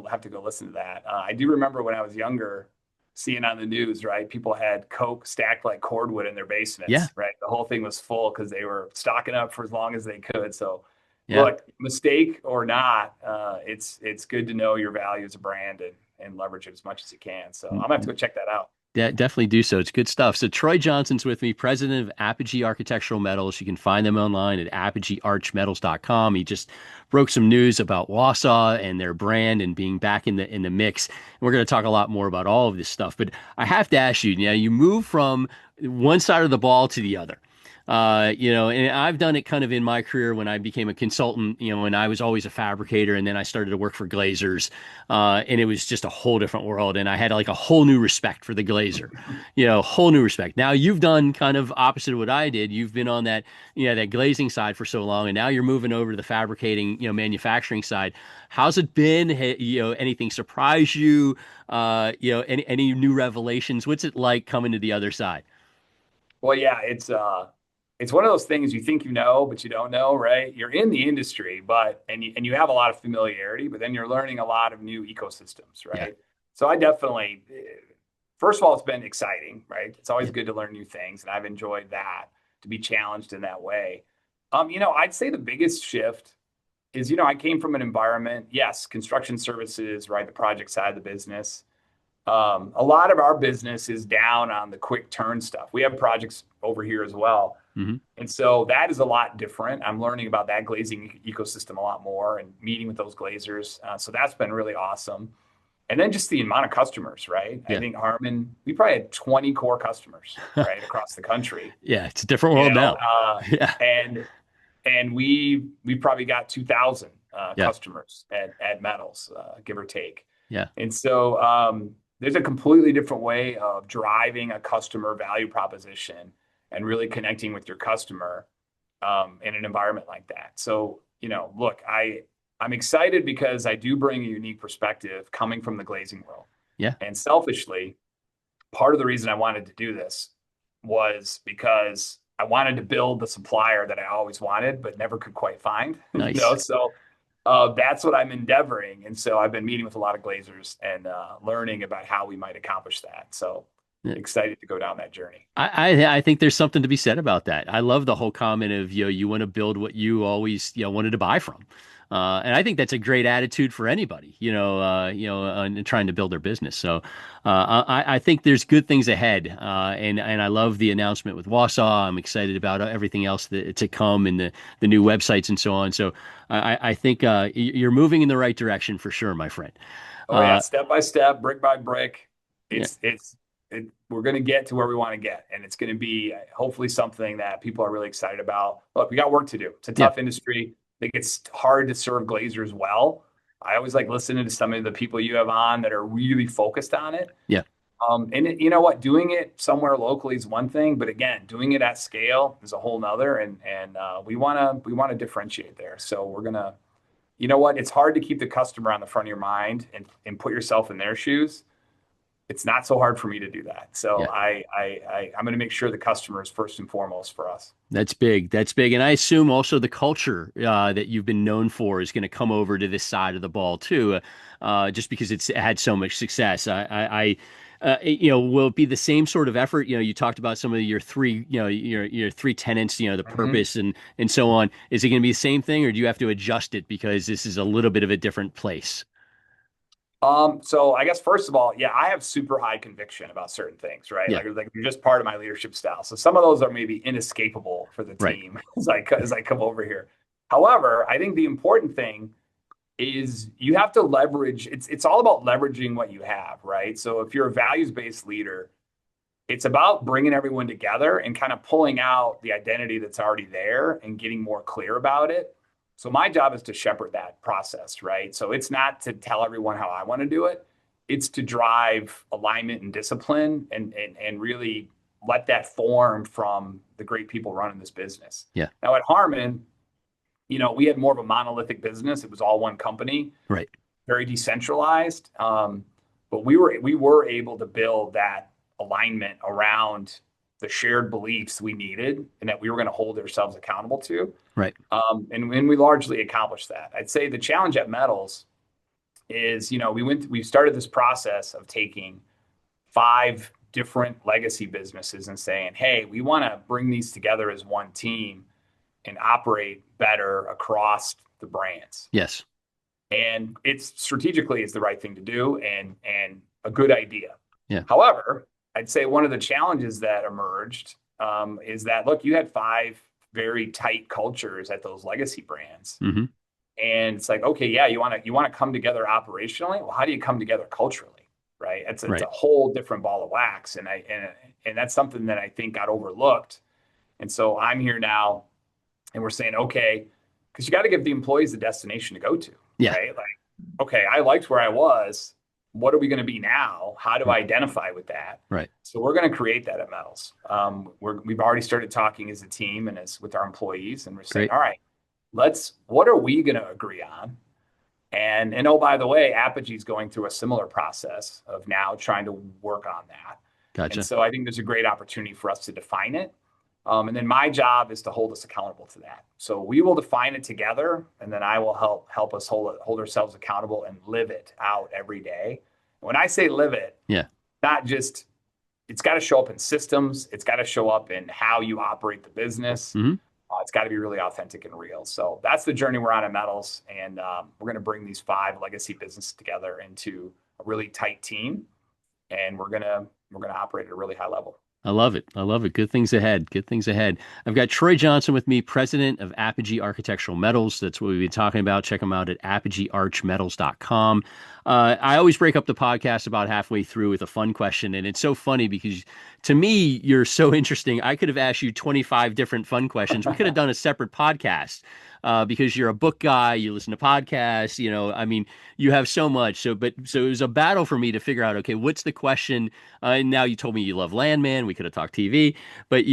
Speaker 2: have to go listen to that. I do remember when I was younger, seeing on the news, right? People had Coke stacked like cordwood in their
Speaker 1: Yeah,
Speaker 2: basements, right? The whole thing was full because they were stocking up for as long as they could. So,
Speaker 1: yeah.
Speaker 2: look, mistake or not, it's good to know your value as a brand and leverage it as much as you can. So I'm gonna have to go check that out.
Speaker 1: Definitely do so. It's good stuff. So Troy Johnson's with me, president of Apogee Architectural Metals. You can find them online at apogeearchmetals.com. He just broke some news about Wausau and their brand and being back in the mix. And we're going to talk a lot more about all of this stuff. But I have to ask you, you move from one side of the ball to the other. And I've done it kind of in my career when I became a consultant, and I was always a fabricator, and then I started to work for glazers, and it was just a whole different world, and I had like a whole new respect for the glazer, whole new respect. Now you've done kind of opposite of what I did. You've been on that glazing side for so long, and now you're moving over to the fabricating, manufacturing side. How's it been? Anything surprise you? Any new revelations? What's it like coming to the other side?
Speaker 2: Well, yeah, it's one of those things you think you know, but you don't know, right? You're in the industry, but and you have a lot of familiarity, but then you're learning a lot of new ecosystems,
Speaker 1: Yeah.
Speaker 2: right? So I definitely, first of all, it's been exciting, right? It's always
Speaker 1: Yeah.
Speaker 2: good to learn new things, and I've enjoyed that to be challenged in that way. I'd say the biggest shift is, I came from an environment, yes, construction services, right? The project side of the business. A lot of our business is down on the quick turn stuff. We have projects over here as well.
Speaker 1: Hmm.
Speaker 2: And so that is a lot different. I'm learning about that glazing ecosystem a lot more and meeting with those glazers. So that's been really awesome. And then just the amount of customers, right? I
Speaker 1: Yeah.
Speaker 2: think Harmon, we probably had 20 core customers, right, across the country.
Speaker 1: Yeah. It's a different
Speaker 2: You
Speaker 1: world
Speaker 2: know,
Speaker 1: now. Yeah.
Speaker 2: and we probably got 2,000
Speaker 1: Yeah.
Speaker 2: customers at Metals, give or take.
Speaker 1: Yeah.
Speaker 2: And so there's a completely different way of driving a customer value proposition and really connecting with your customer in an environment like that. So, look, I'm excited because I do bring a unique perspective coming from the glazing world.
Speaker 1: Yeah.
Speaker 2: And selfishly, part of the reason I wanted to do this was because I wanted to build the supplier that I always wanted, but never could quite find.
Speaker 1: Nice.
Speaker 2: So that's what I'm endeavoring. And so I've been meeting with a lot of glazers and learning about how we might accomplish that. So
Speaker 1: Yeah.
Speaker 2: excited to go down that journey.
Speaker 1: I think there's something to be said about that. I love the whole comment of, you want to build what you always, wanted to buy from. And I think that's a great attitude for anybody, in trying to build their business. So I think there's good things ahead. And I love the announcement with Wausau. I'm excited about everything else to come and the new websites and so on. So I think you're moving in the right direction for sure, my friend.
Speaker 2: Oh yeah, step by step, brick by brick.
Speaker 1: Yeah.
Speaker 2: We're going to get to where we want to get, and it's going to be hopefully something that people are really excited about. Look, we got work to do. It's a tough industry. I think it's hard to serve glazers well. I always like listening to some of the people you have on that are really focused on it.
Speaker 1: Yeah.
Speaker 2: You know what? Doing it somewhere locally is one thing, but again, doing it at scale is a whole nother. And we want to differentiate there. So we're gonna, you know what? It's hard to keep the customer on the front of your mind and put yourself in their shoes. It's not so hard for me to do that. So
Speaker 1: Yeah.
Speaker 2: I'm going to make sure the customer is first and foremost for us.
Speaker 1: That's big. That's big. And I assume also the culture that you've been known for is going to come over to this side of the ball too, just because it's had so much success. Will it be the same sort of effort? You talked about some of your three, your three tenets, the
Speaker 2: Mhm.
Speaker 1: purpose and so on. Is it going to be the same thing, or do you have to adjust it because this is a little bit of a different place?
Speaker 2: So I guess first of all, yeah, I have super high conviction about certain things, right?
Speaker 1: Yeah.
Speaker 2: Like they're just part of my leadership style. So some of those are maybe inescapable for the
Speaker 1: Right.
Speaker 2: team as I come over here. However, I think the important thing is you have to leverage. It's all about leveraging what you have, right? So if you're a values-based leader, it's about bringing everyone together and kind of pulling out the identity that's already there and getting more clear about it. So my job is to shepherd that process, right? So it's not to tell everyone how I want to do it. It's to drive alignment and discipline and really let that form from the great people running this business.
Speaker 1: Yeah.
Speaker 2: Now at Harmon, we had more of a monolithic business. It was all one company,
Speaker 1: Right.
Speaker 2: very decentralized. But we were able to build that alignment around the shared beliefs we needed and that we were going to hold ourselves accountable to.
Speaker 1: Right.
Speaker 2: And we largely accomplished that. I'd say the challenge at Metals is, we started this process of taking 5 different legacy businesses and saying, hey, we want to bring these together as one team and operate better across the brands.
Speaker 1: Yes.
Speaker 2: And it's strategically is the right thing to do and a good idea.
Speaker 1: Yeah.
Speaker 2: However, I'd say one of the challenges that emerged is that, look, you had 5 very tight cultures at those legacy brands.
Speaker 1: Hmm.
Speaker 2: And it's like, okay, yeah, you want to come together operationally. Well, how do you come together culturally? Right. It's
Speaker 1: Right.
Speaker 2: a whole different ball of wax. And that's something that I think got overlooked. And so I'm here now and we're saying, okay, because you got to give the employees the destination to go to.
Speaker 1: Yeah.
Speaker 2: Right. Like, okay, I liked where I was. What are we going to be now? How do I identify with that?
Speaker 1: Right.
Speaker 2: So we're going to create that at Metals. We've already started talking as a team and as with our employees, and we're saying,
Speaker 1: Great.
Speaker 2: all right, what are we going to agree on? And oh, by the way, Apogee is going through a similar process of now trying to work on that.
Speaker 1: Gotcha.
Speaker 2: And so I think there's a great opportunity for us to define it. And then my job is to hold us accountable to that. So we will define it together, and then I will help us hold ourselves accountable and live it out every day. When I say live it,
Speaker 1: Yeah.
Speaker 2: not just it's got to show up in systems. It's got to show up in how you operate the business.
Speaker 1: Hmm.
Speaker 2: It's got to be really authentic and real. So that's the journey we're on at Metals, and we're going to bring these 5 legacy businesses together into a really tight team, and we're gonna operate at a really high level.
Speaker 1: I love it. I love it. Good things ahead. Good things ahead. I've got Troy Johnson with me, president of Apogee Architectural Metals. That's what we've been talking about. Check them out at apogeearchmetals.com. I always break up the podcast about halfway through with a fun question. And it's so funny because to me, you're so interesting. I could have asked you 25 different fun questions. We could have done a separate podcast because you're a book guy. You listen to podcasts. I mean, you have so much. So it was a battle for me to figure out, okay, what's the question? And now you told me you love Landman. We could have talked TV, but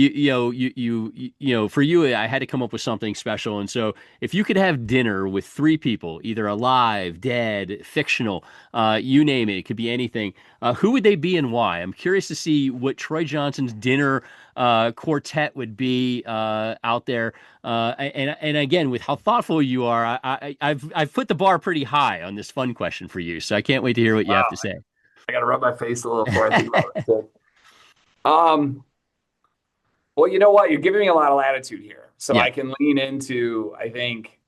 Speaker 1: for you, I had to come up with something special. And so if you could have dinner with 3 people, either alive, dead, fictional, you name it, it could be anything. Who would they be and why? I'm curious to see what Troy Johnson's dinner quartet would be out there. And again, with how thoughtful you are, I've put the bar pretty high on this fun question for you. So I can't wait to hear what you have
Speaker 2: Wow,
Speaker 1: to say.
Speaker 2: I got to rub my face a little before I think about it. Well, you know what? You're giving me a lot of latitude here, so
Speaker 1: Yeah.
Speaker 2: I can lean into, I think,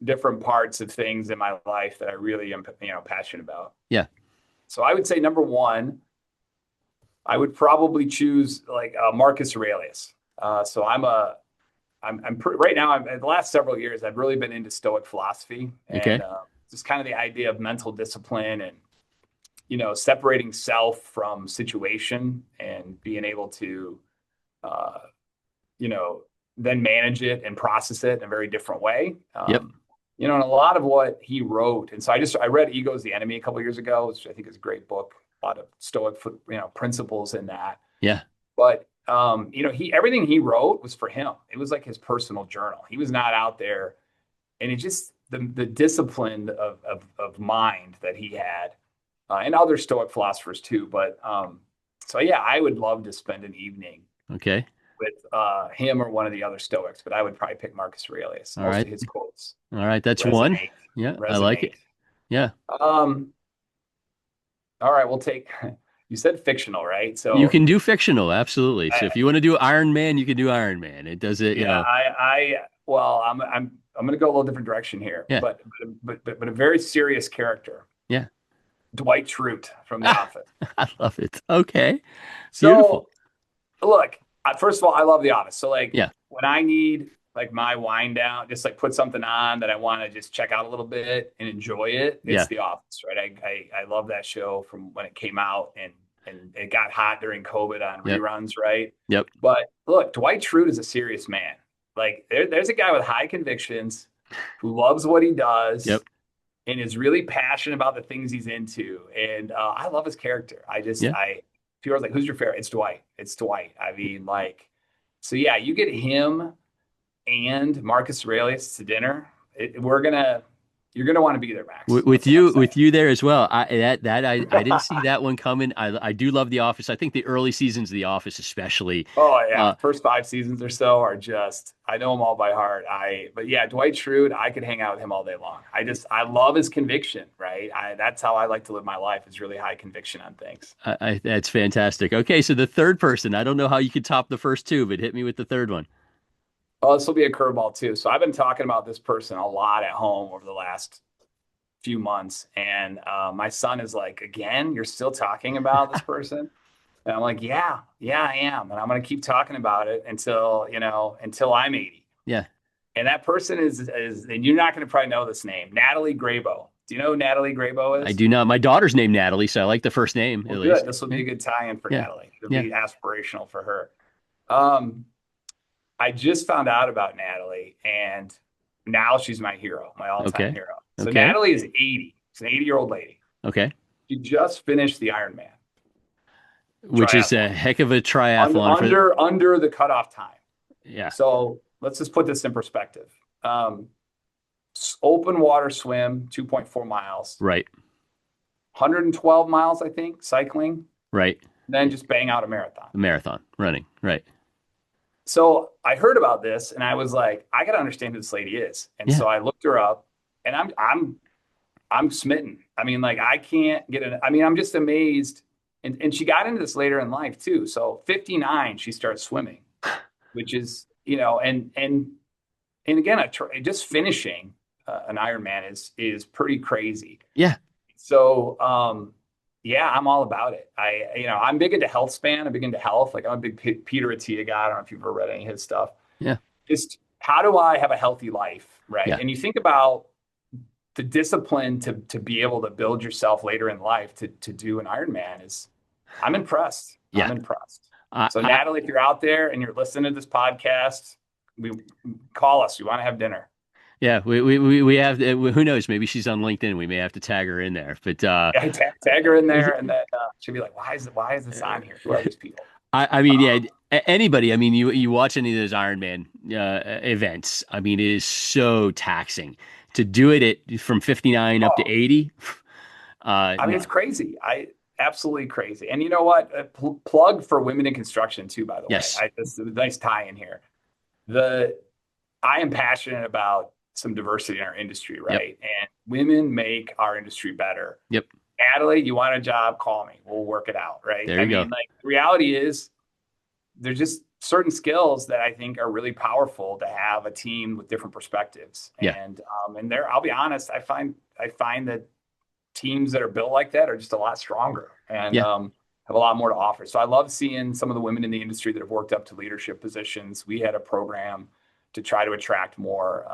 Speaker 2: different parts of things in my life that I really am, passionate about.
Speaker 1: Yeah.
Speaker 2: So I would say number one, I would probably choose like Marcus Aurelius. So right now. The last several years, I've really been into Stoic philosophy
Speaker 1: Okay.
Speaker 2: and just kind of the idea of mental discipline and separating self from situation and being able to, uh, then manage it and process it in a very different way.
Speaker 1: Yep.
Speaker 2: And a lot of what he wrote, and so I read Ego is the Enemy a couple of years ago, which I think is a great book. A lot of Stoic, principles in that.
Speaker 1: Yeah.
Speaker 2: But everything he wrote was for him. It was like his personal journal. He was not out there, and the discipline of mind that he had, and other Stoic philosophers too. But so yeah, I would love to spend an evening
Speaker 1: Okay.
Speaker 2: with him or one of the other Stoics, but I would probably pick Marcus Aurelius.
Speaker 1: All
Speaker 2: Most
Speaker 1: right.
Speaker 2: of his quotes
Speaker 1: All right. That's one.
Speaker 2: resonate
Speaker 1: Yeah, I like
Speaker 2: resonate.
Speaker 1: it. Yeah.
Speaker 2: Um, all right, we'll take. You said fictional, right?
Speaker 1: You
Speaker 2: So
Speaker 1: can do fictional, absolutely. So
Speaker 2: I,
Speaker 1: if you want to do Iron Man, you can do Iron Man. It does it,
Speaker 2: yeah, well, I'm going to go a little different direction here,
Speaker 1: yeah,
Speaker 2: but a very serious character,
Speaker 1: yeah.
Speaker 2: Dwight Schrute from The Office.
Speaker 1: I love it. Okay. Beautiful.
Speaker 2: So look, first of all, I love The Office. So like
Speaker 1: Yeah.
Speaker 2: when I need like my wind down, just like put something on that I want to just check out a little bit and enjoy it, it's
Speaker 1: Yeah.
Speaker 2: The Office, right? I love that show from when it came out, and it got hot during COVID on
Speaker 1: Yep.
Speaker 2: reruns, right?
Speaker 1: Yep.
Speaker 2: But look, Dwight Schrute is a serious man. Like there's a guy with high convictions who loves what he does
Speaker 1: Yep.
Speaker 2: and is really passionate about the things he's into. And I love his character.
Speaker 1: Yeah.
Speaker 2: People are like, who's your favorite? It's Dwight. It's Dwight. I mean, like, so yeah, you get him and Marcus Aurelius to dinner. You're gonna want to be there, Max.
Speaker 1: With
Speaker 2: That's what I'm
Speaker 1: you,
Speaker 2: saying.
Speaker 1: with you there as well. I didn't see that one coming. I do love The Office. I think the early seasons of The Office, especially.
Speaker 2: Oh yeah,
Speaker 1: Uh,
Speaker 2: first 5 seasons or so are just I know them all by heart. But yeah, Dwight Schrute, I could hang out with him all day long. I love his conviction, right? That's how I like to live my life, is really high conviction on things.
Speaker 1: that's fantastic. Okay, so the third person. I don't know how you could top the first two, but hit me with the third one.
Speaker 2: Oh, this will be a curveball too. So I've been talking about this person a lot at home over the last few months, and my son is like, "Again, you're still talking about this person?" And I'm like, yeah, I am. And I'm going to keep talking about it until I'm 80.
Speaker 1: Yeah,
Speaker 2: And that person and you're not going to probably know this name, Natalie Graybo. Do you know who Natalie Graybo
Speaker 1: I
Speaker 2: is?
Speaker 1: do not. My daughter's named Natalie, so I like the first name at
Speaker 2: Well, good.
Speaker 1: least.
Speaker 2: This will
Speaker 1: Yeah,
Speaker 2: be a good tie-in for
Speaker 1: yeah,
Speaker 2: Natalie. It'll
Speaker 1: yeah.
Speaker 2: be aspirational for her. Um, I just found out about Natalie, and now she's my hero, my all-time
Speaker 1: Okay,
Speaker 2: hero. So
Speaker 1: okay,
Speaker 2: Natalie is 80. She's an 80-year-old lady.
Speaker 1: okay.
Speaker 2: She just finished the Ironman
Speaker 1: Which is a
Speaker 2: triathlon
Speaker 1: heck of a triathlon for.
Speaker 2: under the cutoff time.
Speaker 1: Yeah,
Speaker 2: So let's just put this in perspective. Um, Open water swim, 2.4 miles,
Speaker 1: right,
Speaker 2: 112 miles, I think, cycling,
Speaker 1: right.
Speaker 2: then just bang out a marathon.
Speaker 1: A marathon running, right.
Speaker 2: So I heard about this and I was like, I got to understand who this lady is. And
Speaker 1: Yeah,
Speaker 2: so I looked her up, and I'm smitten. I mean, like I can't get it. I mean, I'm just amazed. And she got into this later in life too. So 59, she starts swimming, which is, and again, just finishing an Ironman is pretty crazy.
Speaker 1: yeah,
Speaker 2: So, yeah, I'm all about it. I'm big into health span. I'm big into health. Like I'm a big Peter Attia guy. I don't know if you've ever read any of his stuff.
Speaker 1: yeah,
Speaker 2: Just how do I have a healthy life, right?
Speaker 1: yeah,
Speaker 2: And you think about the discipline to be able to build yourself later in life to do an Ironman I'm impressed. I'm
Speaker 1: yeah.
Speaker 2: impressed.
Speaker 1: I,
Speaker 2: So
Speaker 1: I,
Speaker 2: Natalie, if you're out there and you're listening to this podcast, we call us. We want to have dinner.
Speaker 1: yeah, we have. Who knows? Maybe she's on LinkedIn. We may have to tag her in there. But
Speaker 2: Yeah, tag her in there, and then she'll be like, why is this on here? Who are these people?
Speaker 1: I mean, yeah, anybody. I mean, you watch any of those Ironman events. I mean, it is so taxing to do it from 59 up to
Speaker 2: Oh,
Speaker 1: 80.
Speaker 2: I mean,
Speaker 1: No,
Speaker 2: it's crazy. Absolutely crazy. And you know what? A plug for women in construction too, by the way.
Speaker 1: yes,
Speaker 2: This is a nice tie in here. I am passionate about some diversity in our industry,
Speaker 1: yep,
Speaker 2: right? And women make our industry better.
Speaker 1: yep.
Speaker 2: Natalie, you want a job? Call me. We'll work it out, right?
Speaker 1: There
Speaker 2: I
Speaker 1: you go.
Speaker 2: mean, like the reality is there's just certain skills that I think are really powerful to have a team with different perspectives.
Speaker 1: Yeah,
Speaker 2: And there, I'll be honest, I find that teams that are built like that are just a lot stronger and
Speaker 1: yeah,
Speaker 2: have a lot more to offer. So I love seeing some of the women in the industry that have worked up to leadership positions. We had a program to try to attract more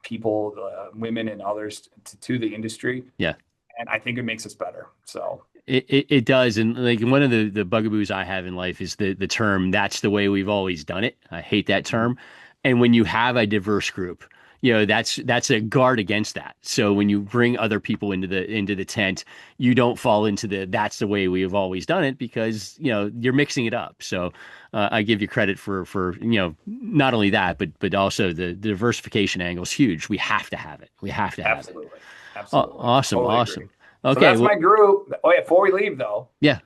Speaker 2: people, women and others to the industry.
Speaker 1: yeah.
Speaker 2: And I think it makes us better. So
Speaker 1: It does, and like one of the bugaboos I have in life is the term "that's the way we've always done it." I hate that term, and when you have a diverse group, that's a guard against that. So when you bring other people into the tent, you don't fall into that's the way we have always done it, because you're mixing it up. So I give you credit for not only that, but also the diversification angle is huge. We have to have it. We have to have it.
Speaker 2: Absolutely. Absolutely.
Speaker 1: Awesome,
Speaker 2: Totally agree.
Speaker 1: awesome.
Speaker 2: So
Speaker 1: Okay,
Speaker 2: that's
Speaker 1: well,
Speaker 2: my group. Oh yeah, before we leave though,
Speaker 1: yeah.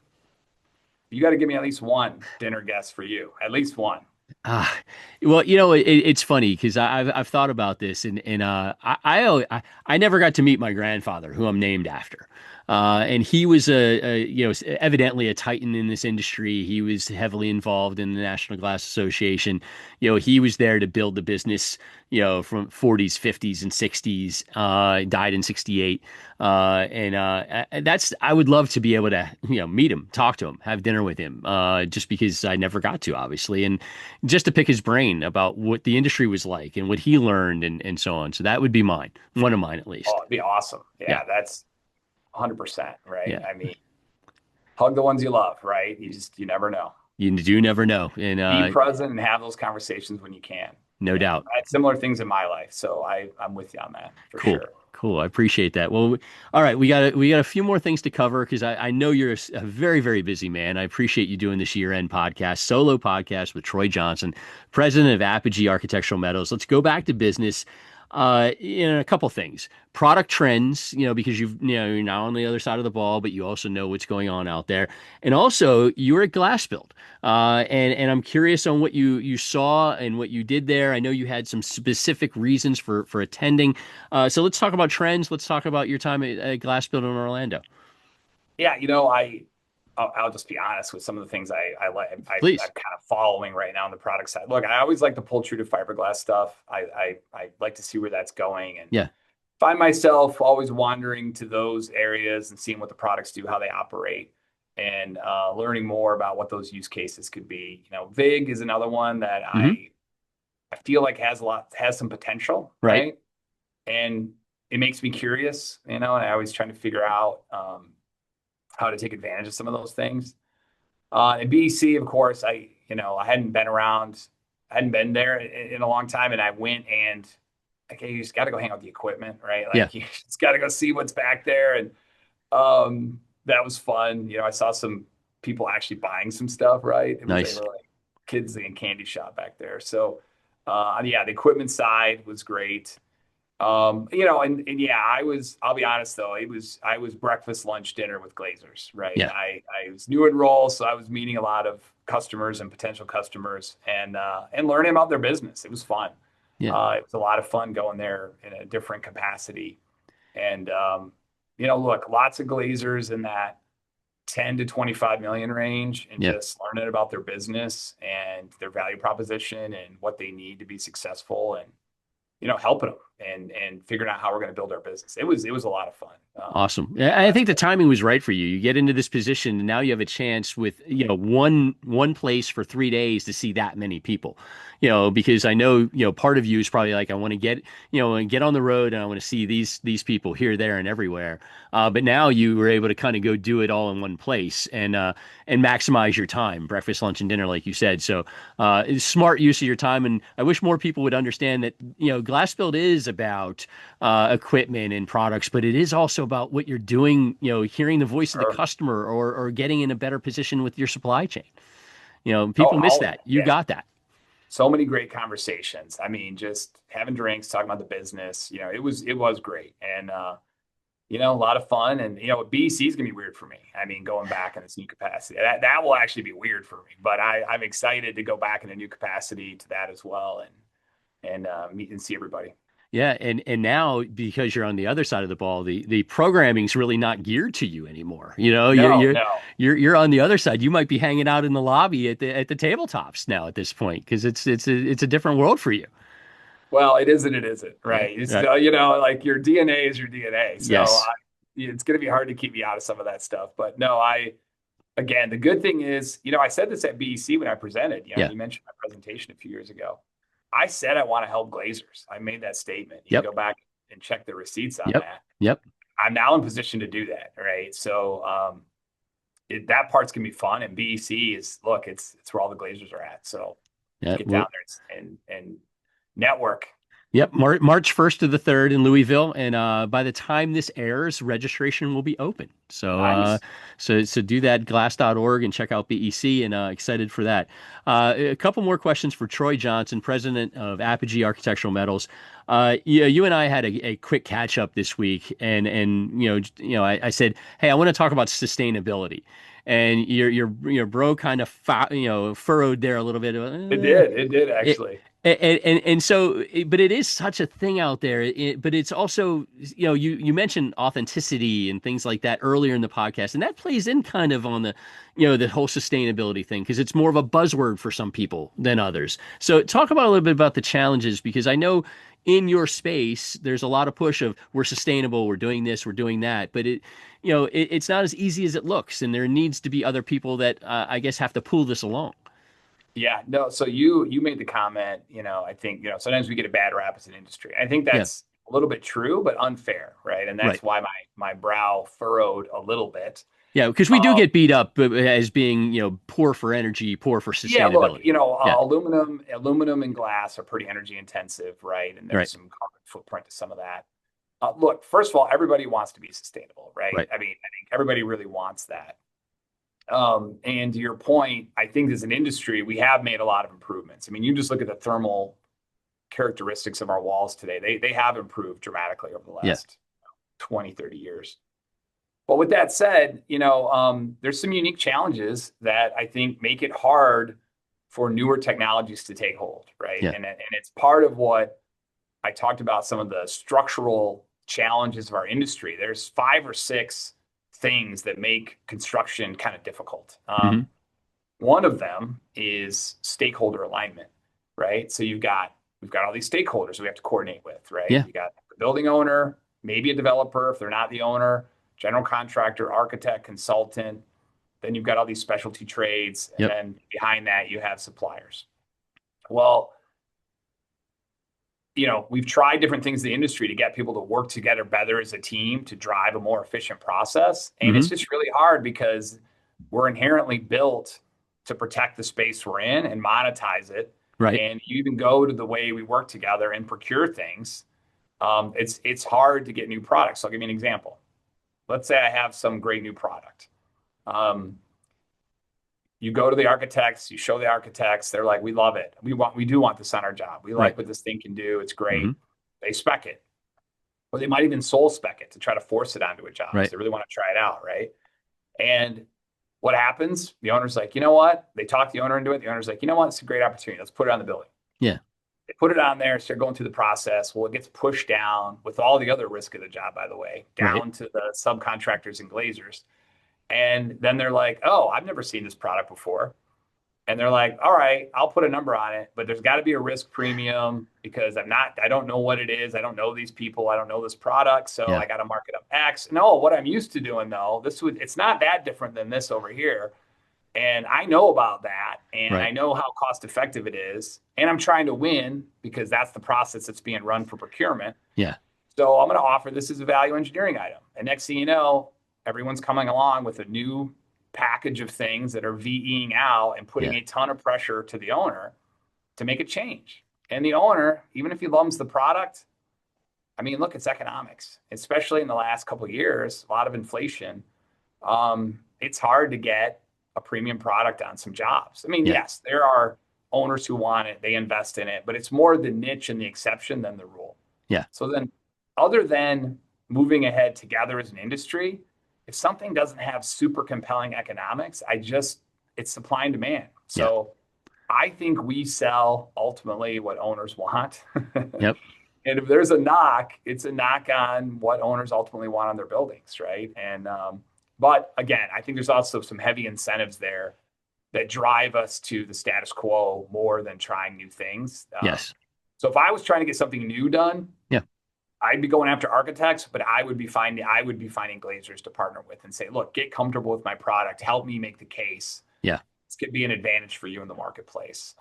Speaker 2: you got to give me at least one dinner guest for you. At least one.
Speaker 1: Ah, well, it's funny because I've thought about this, and I never got to meet my grandfather, who I'm named after, and he was evidently a titan in this industry. He was heavily involved in the National Glass Association. He was there to build the business, from 40s, 50s, and 60s. Died in 68. I would love to be able to, meet him, talk to him, have dinner with him, just because I never got to, obviously. And just to pick his brain about what the industry was like and what he learned and so on. So that would be mine, one of mine at
Speaker 2: Oh,
Speaker 1: least.
Speaker 2: it'd be awesome.
Speaker 1: Yeah.
Speaker 2: Yeah, that's 100%, right?
Speaker 1: Yeah.
Speaker 2: I mean, hug the ones you love, right? You never know.
Speaker 1: You do never know. And
Speaker 2: Be present and have those conversations when you can.
Speaker 1: no doubt.
Speaker 2: I had similar things in my life, so I'm with you on that for
Speaker 1: Cool.
Speaker 2: sure.
Speaker 1: Cool. I appreciate that. Well, all right, we got a few more things to cover because I know you're a very, very busy man. I appreciate you doing this year-end podcast, solo podcast with Troy Johnson, president of Apogee Architectural Metals. Let's go back to business. In a couple things, product trends, because you're now on the other side of the ball, but you also know what's going on out there, and also you're at Glass Build, and I'm curious on what you saw and what you did there. I know you had some specific reasons for attending, so let's talk about trends. Let's talk about your time at Glass Build in Orlando.
Speaker 2: Yeah, I'll just be honest with some of the things I like. I'm
Speaker 1: Please.
Speaker 2: kind of following right now on the product side. Look, I always like to pull true to fiberglass stuff. I like to see where that's going, and
Speaker 1: Yeah.
Speaker 2: find myself always wandering to those areas and seeing what the products do, how they operate, and learning more about what those use cases could be. VIG is another one that
Speaker 1: Hmm.
Speaker 2: I feel like has some potential,
Speaker 1: Right.
Speaker 2: right? And it makes me curious, and I always trying to figure out how to take advantage of some of those things. In BC, of course, I hadn't been around, I hadn't been there in a long time, and I went and okay, you just got to go hang out with the equipment, right?
Speaker 1: Yeah.
Speaker 2: Like you just got to go see what's back there, and that was fun. I saw some people actually buying some stuff, right? They
Speaker 1: Nice.
Speaker 2: were like kids in candy shop back there. So, yeah, the equipment side was great. And yeah, I'll be honest though, I was breakfast, lunch, dinner with Glazers, right?
Speaker 1: Yeah.
Speaker 2: I was new in role, so I was meeting a lot of customers and potential customers and learning about their business. It was fun.
Speaker 1: Yeah.
Speaker 2: It was a lot of fun going there in a different capacity. And, look, lots of Glazers in that 10 to 25 million range and
Speaker 1: Yeah.
Speaker 2: just learning about their business and their value proposition and what they need to be successful and, helping them and figuring out how we're going to build our business. It was a lot of fun.
Speaker 1: Awesome. Yeah, I think the timing was right for you. You get into this position and now you have a chance with, one place for 3 days to see that many people. Because I know, part of you is probably like, I want to get on the road and I want to see these people here, there, and everywhere. But now you were able to kind of go do it all in one place and maximize your time, breakfast, lunch, and dinner, like you said. So it's smart use of your time. And I wish more people would understand that, Glass Build is about equipment and products, but it is also about what you're doing, hearing the voice of the
Speaker 2: Sure.
Speaker 1: customer or getting in a better position with your supply chain.
Speaker 2: Oh,
Speaker 1: People miss that. You
Speaker 2: yeah.
Speaker 1: got that.
Speaker 2: So many great conversations. I mean, just having drinks, talking about the business, it was great. And, a lot of fun. And, BC is going to be weird for me. I mean, going back in this new capacity, that will actually be weird for me, but I'm excited to go back in a new capacity to that as well and meet and see everybody.
Speaker 1: Yeah, and now because you're on the other side of the ball, the programming's really not geared to you anymore. You're
Speaker 2: No,
Speaker 1: you're
Speaker 2: no.
Speaker 1: you're on the other side. You might be hanging out in the lobby at the tabletops now at this point because it's a different world for you.
Speaker 2: Well, it is and it isn't,
Speaker 1: Yeah.
Speaker 2: right? It's,
Speaker 1: Right.
Speaker 2: like your DNA is your DNA. So
Speaker 1: Yes.
Speaker 2: it's going to be hard to keep me out of some of that stuff. But no, again, the good thing is, I said this at BEC when I presented,
Speaker 1: Yeah.
Speaker 2: you mentioned my presentation a few years ago. I said I want to help Glazers. I made that statement. You
Speaker 1: Yep.
Speaker 2: can go back and check the receipts on
Speaker 1: Yep.
Speaker 2: that.
Speaker 1: Yep.
Speaker 2: I'm now in position to do that, right? So that part's gonna be fun. And BEC is look, it's where all the Glazers are at. So
Speaker 1: Yeah.
Speaker 2: get
Speaker 1: Well,
Speaker 2: down there and network.
Speaker 1: Yep, March 1st to the 3rd in Louisville, and by the time this airs, registration will be open. So,
Speaker 2: Nice.
Speaker 1: so do that glass.org and check out BEC, and excited for that. A couple more questions for Troy Johnson, president of Apogee Architectural Metals. You and I had a quick catch up this week, and I said, hey, I want to talk about sustainability, and your bro kind of furrowed there a little bit.
Speaker 2: It did
Speaker 1: It,
Speaker 2: actually.
Speaker 1: and so, but it is such a thing out there. But it's also, you mentioned authenticity and things like that earlier in the podcast, and that plays in kind of on the whole sustainability thing because it's more of a buzzword for some people than others. So talk about a little bit about the challenges because I know in your space there's a lot of push of we're sustainable, we're doing this, we're doing that, but it's not as easy as it looks, and there needs to be other people that I guess have to pull this along.
Speaker 2: Yeah, no. So you made the comment, I think, sometimes we get a bad rap as an industry. I think
Speaker 1: Yeah,
Speaker 2: that's a little bit true, but unfair, right? And
Speaker 1: right.
Speaker 2: that's why my brow furrowed a little bit.
Speaker 1: Yeah, because we do
Speaker 2: Um,
Speaker 1: get beat up as being, poor for energy, poor for
Speaker 2: yeah, look,
Speaker 1: sustainability. Yeah,
Speaker 2: aluminum and glass are pretty energy intensive, right? And there's
Speaker 1: right,
Speaker 2: some carbon footprint to some of that. Look, first of all, everybody wants to be sustainable, right?
Speaker 1: right.
Speaker 2: I mean, I think everybody really wants that. And to your point, I think as an industry, we have made a lot of improvements. I mean, you just look at the thermal characteristics of our walls today. They have improved dramatically over the
Speaker 1: Yeah,
Speaker 2: last 20, 30 years. But with that said, there's some unique challenges that I think make it hard for newer technologies to take hold, right?
Speaker 1: yeah,
Speaker 2: And it's part of what I talked about some of the structural challenges of our industry. There's 5 or 6 things that make construction kind of difficult.
Speaker 1: hmm,
Speaker 2: One of them is stakeholder alignment, right? So we've got all these stakeholders we have to coordinate with, right?
Speaker 1: yeah,
Speaker 2: You got the building owner, maybe a developer if they're not the owner, general contractor, architect, consultant. Then you've got all these specialty trades, and
Speaker 1: yep,
Speaker 2: then behind that you have suppliers. Well, we've tried different things in the industry to get people to work together better as a team to drive a more efficient process. And
Speaker 1: hmm,
Speaker 2: it's just really hard because we're inherently built to protect the space we're in and monetize it.
Speaker 1: right,
Speaker 2: And you even go to the way we work together and procure things. It's hard to get new products. So I'll give you an example. Let's say I have some great new product. Um, you go to the architects, you show the architects, they're like, we love it. We do want this on our job. We
Speaker 1: right,
Speaker 2: like what this thing can do. It's
Speaker 1: hmm,
Speaker 2: great. They spec it, or they might even soul spec it to try to force it onto a job. So
Speaker 1: right,
Speaker 2: they really want to try it out, right? And what happens? The owner's like, you know what? They talk the owner into it. The owner's like, you know what? It's a great opportunity. Let's put it on the building.
Speaker 1: yeah,
Speaker 2: They put it on there, start going through the process. Well, it gets pushed down with all the other risk of the job, by the way,
Speaker 1: right,
Speaker 2: down to the subcontractors and glazers. And then they're like, oh, I've never seen this product before. And they're like, all right, I'll put a number on it, but there's got to be a risk premium because I don't know what it is. I don't know these people. I don't know this product. So
Speaker 1: yeah,
Speaker 2: I got to mark it up X. No, what I'm used to doing though, it's not that different than this over here. And I know about that. And
Speaker 1: right,
Speaker 2: I know how cost effective it is. And I'm trying to win because that's the process that's being run for procurement.
Speaker 1: yeah,
Speaker 2: So I'm going to offer this as a value engineering item. And next thing you know, everyone's coming along with a new package of things that are VEing out and putting
Speaker 1: yeah,
Speaker 2: a ton of pressure to the owner to make a change. And the owner, even if he loves the product, I mean, look, it's economics, especially in the last couple of years, a lot of inflation. It's hard to get a premium product on some jobs. I mean,
Speaker 1: yeah,
Speaker 2: yes, there are owners who want it, they invest in it, but it's more the niche and the exception than the rule.
Speaker 1: yeah,
Speaker 2: So then, other than moving ahead together as an industry, if something doesn't have super compelling economics, it's supply and demand.
Speaker 1: yeah,
Speaker 2: So I think we sell ultimately what owners want.
Speaker 1: yep,
Speaker 2: And if there's a knock, it's a knock on what owners ultimately want on their buildings, right? And but again, I think there's also some heavy incentives there that drive us to the status quo more than trying new things.
Speaker 1: yes,
Speaker 2: So if I was trying to get something new done,
Speaker 1: yeah,
Speaker 2: I'd be going after architects, but I would be finding glazers to partner with and say, look, get comfortable with my product, help me make the case.
Speaker 1: yeah.
Speaker 2: This could be an advantage for you in the marketplace.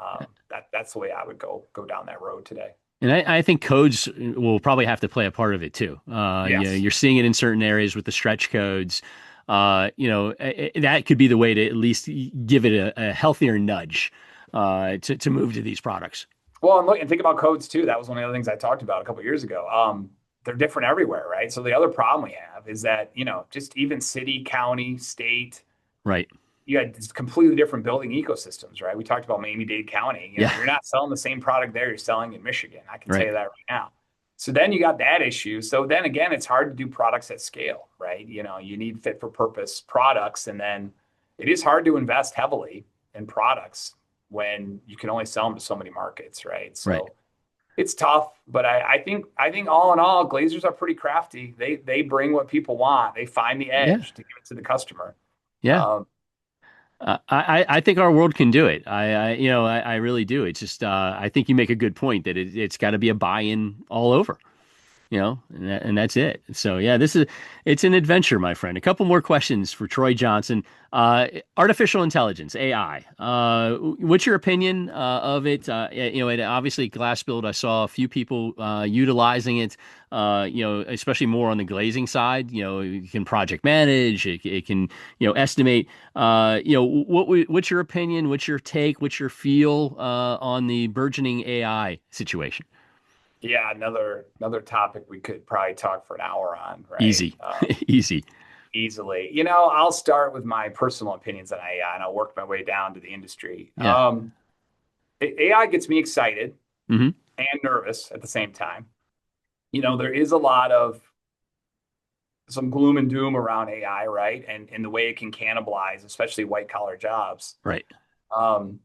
Speaker 2: That's the way I would go down that road today.
Speaker 1: And I think codes will probably have to play a part of it too.
Speaker 2: Yes.
Speaker 1: You're seeing it in certain areas with the stretch codes. That could be the way to at least give it a healthier nudge to move to these products.
Speaker 2: Well, and look, and think about codes too. That was one of the other things I talked about a couple of years ago. They're different everywhere, right? So the other problem we have is that, just even city, county, state,
Speaker 1: Right.
Speaker 2: you had these completely different building ecosystems, right? We talked about Miami-Dade County.
Speaker 1: Yeah.
Speaker 2: You're not selling the same product there you're selling in Michigan. I can tell
Speaker 1: Right.
Speaker 2: you that right now. So then you got that issue. So then again, it's hard to do products at scale, right? You need fit for purpose products, and then it is hard to invest heavily in products when you can only sell them to so many markets, right?
Speaker 1: Right.
Speaker 2: So it's tough, but I think all in all, Glazers are pretty crafty. They bring what people want. They find the
Speaker 1: Yeah.
Speaker 2: edge to give it to the customer.
Speaker 1: Yeah.
Speaker 2: Um,
Speaker 1: I think our world can do it. I really do. It's just, I think you make a good point that it's got to be a buy-in all over. And that's it. So yeah, it's an adventure, my friend. A couple more questions for Troy Johnson. Artificial intelligence, AI. What's your opinion of it? And obviously Glass Build, I saw a few people utilizing it. Especially more on the glazing side. You can project manage. It can estimate. What's your opinion? What's your take? What's your feel on the burgeoning AI situation?
Speaker 2: Yeah, another topic we could probably talk for an hour on, right?
Speaker 1: Easy, easy.
Speaker 2: Easily. I'll start with my personal opinions on AI, and I'll work my way down to the industry.
Speaker 1: Yeah.
Speaker 2: AI gets me excited
Speaker 1: Hmm.
Speaker 2: and nervous at the same time. There is a lot of some gloom and doom around AI, right? And the way it can cannibalize, especially white collar jobs.
Speaker 1: Right.
Speaker 2: Um,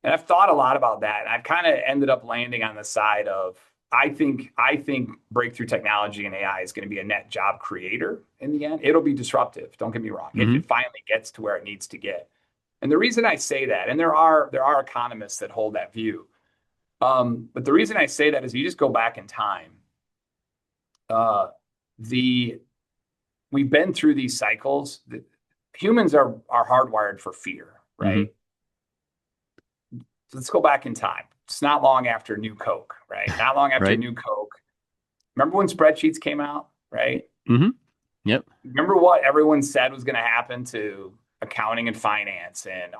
Speaker 2: and I've thought a lot about that, and I've kind of ended up landing on the side of I think breakthrough technology and AI is going to be a net job creator in the end. It'll be disruptive. Don't get me wrong. If
Speaker 1: Hmm.
Speaker 2: it finally gets to where it needs to get. And the reason I say that, and there are economists that hold that view. But the reason I say that is you just go back in time. Uh, the We've been through these cycles. Humans are hardwired for fear,
Speaker 1: Hmm.
Speaker 2: right? Let's go back in time. It's not long after New Coke, right? Not long after
Speaker 1: Right.
Speaker 2: New Coke. Remember when spreadsheets came out, right?
Speaker 1: Hmm. Yep.
Speaker 2: Remember what everyone said was going to happen to accounting and finance and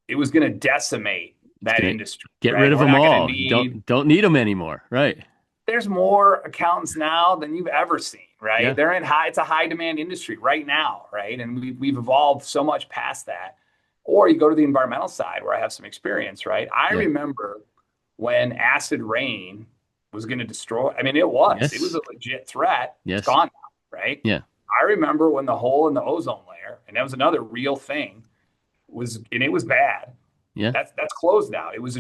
Speaker 2: it was going to decimate
Speaker 1: It's
Speaker 2: that
Speaker 1: gonna
Speaker 2: industry,
Speaker 1: get rid
Speaker 2: right?
Speaker 1: of
Speaker 2: We're
Speaker 1: them
Speaker 2: not going to
Speaker 1: all.
Speaker 2: need,
Speaker 1: Don't need them anymore. Right.
Speaker 2: there's more accountants now than you've ever seen, right?
Speaker 1: Yeah.
Speaker 2: It's a high demand industry right now, right? And we've evolved so much past that. Or you go to the environmental side where I have some experience, right? I
Speaker 1: Yeah.
Speaker 2: remember when acid rain was going to destroy, I mean, it was
Speaker 1: Yes.
Speaker 2: a legit threat. It's
Speaker 1: Yes.
Speaker 2: gone now, right?
Speaker 1: Yeah.
Speaker 2: I remember when the hole in the ozone layer, and that was another real thing, and it was bad.
Speaker 1: Yeah.
Speaker 2: That's closed now. It was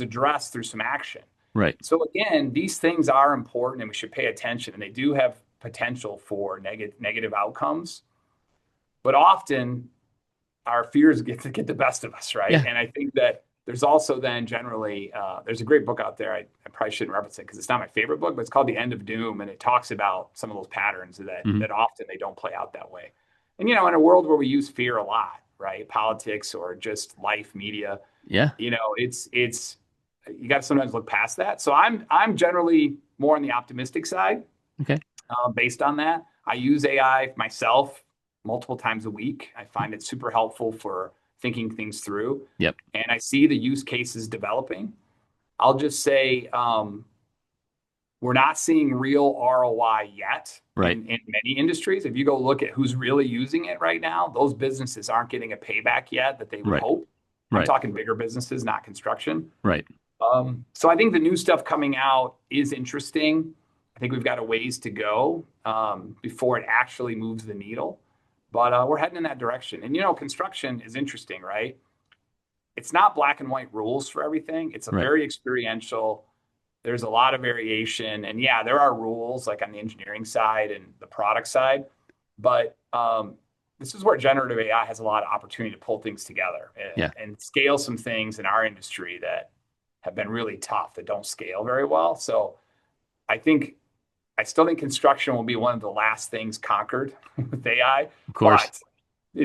Speaker 2: addressed through some action.
Speaker 1: Right.
Speaker 2: So again, these things are important, and we should pay attention, and they do have potential for negative outcomes. But often our fears get the best of us, right?
Speaker 1: Yeah.
Speaker 2: And I think that there's also then generally there's a great book out there. I probably shouldn't reference it because it's not my favorite book, but it's called The End of Doom, and it talks about some of those patterns that
Speaker 1: Hmm.
Speaker 2: that often they don't play out that way. And in a world where we use fear a lot, right? Politics or just life, media,
Speaker 1: Yeah.
Speaker 2: it's you got to sometimes look past that. So I'm generally more on the optimistic side
Speaker 1: Okay.
Speaker 2: based on that. I use AI myself multiple times a week. I find it super helpful for thinking things through,
Speaker 1: Yep.
Speaker 2: and I see the use cases developing. I'll just say we're not seeing real ROI yet
Speaker 1: Right.
Speaker 2: in many industries. If you go look at who's really using it right now, those businesses aren't getting a payback yet that they would
Speaker 1: Right.
Speaker 2: hope. I'm
Speaker 1: Right.
Speaker 2: talking bigger businesses, not construction.
Speaker 1: Right.
Speaker 2: So I think the new stuff coming out is interesting. I think we've got a ways to go before it actually moves the needle, but we're heading in that direction. And construction is interesting, right? It's not black and white rules for everything. It's a
Speaker 1: Right.
Speaker 2: very experiential. There's a lot of variation, and yeah, there are rules like on the engineering side and the product side, but this is where generative AI has a lot of opportunity to pull things together
Speaker 1: Yeah.
Speaker 2: and scale some things in our industry that have been really tough that don't scale very well. So I think I still think construction will be one of the last things conquered with AI,
Speaker 1: Of course.
Speaker 2: but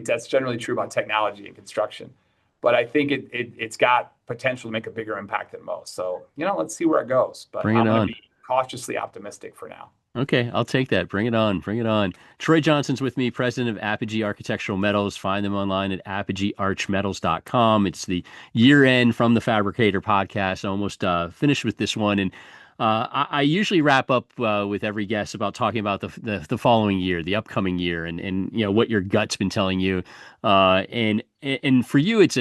Speaker 2: that's generally true about technology and construction. But I think it's got potential to make a bigger impact than most. So let's see where it goes. But
Speaker 1: Bring it
Speaker 2: I'm going to
Speaker 1: on.
Speaker 2: be cautiously optimistic for now.
Speaker 1: Okay, I'll take that. Bring it on. Bring it on. Troy Johnson's with me, president of Apogee Architectural Metals. Find them online at apogeearchmetals.com. It's the year end from the Fabricator podcast. Almost finished with this one. And I usually wrap up with every guest about talking about the following year, the upcoming year, and what your gut's been telling you. And for you, it's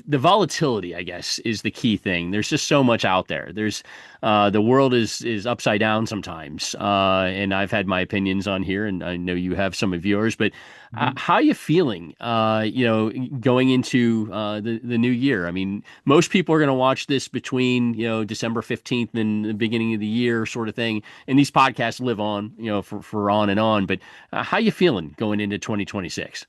Speaker 1: the volatility, I guess, is the key thing. There's just so much out there. There's the world is upside down sometimes, and I've had my opinions on here, and I know you have some of yours. But
Speaker 2: Mhm.
Speaker 1: how are you feeling? Going into the new year. I mean, most people are going to watch this between December 15th and the beginning of the year, sort of thing. And these podcasts live on, for on and on. But how you feeling going into 2026?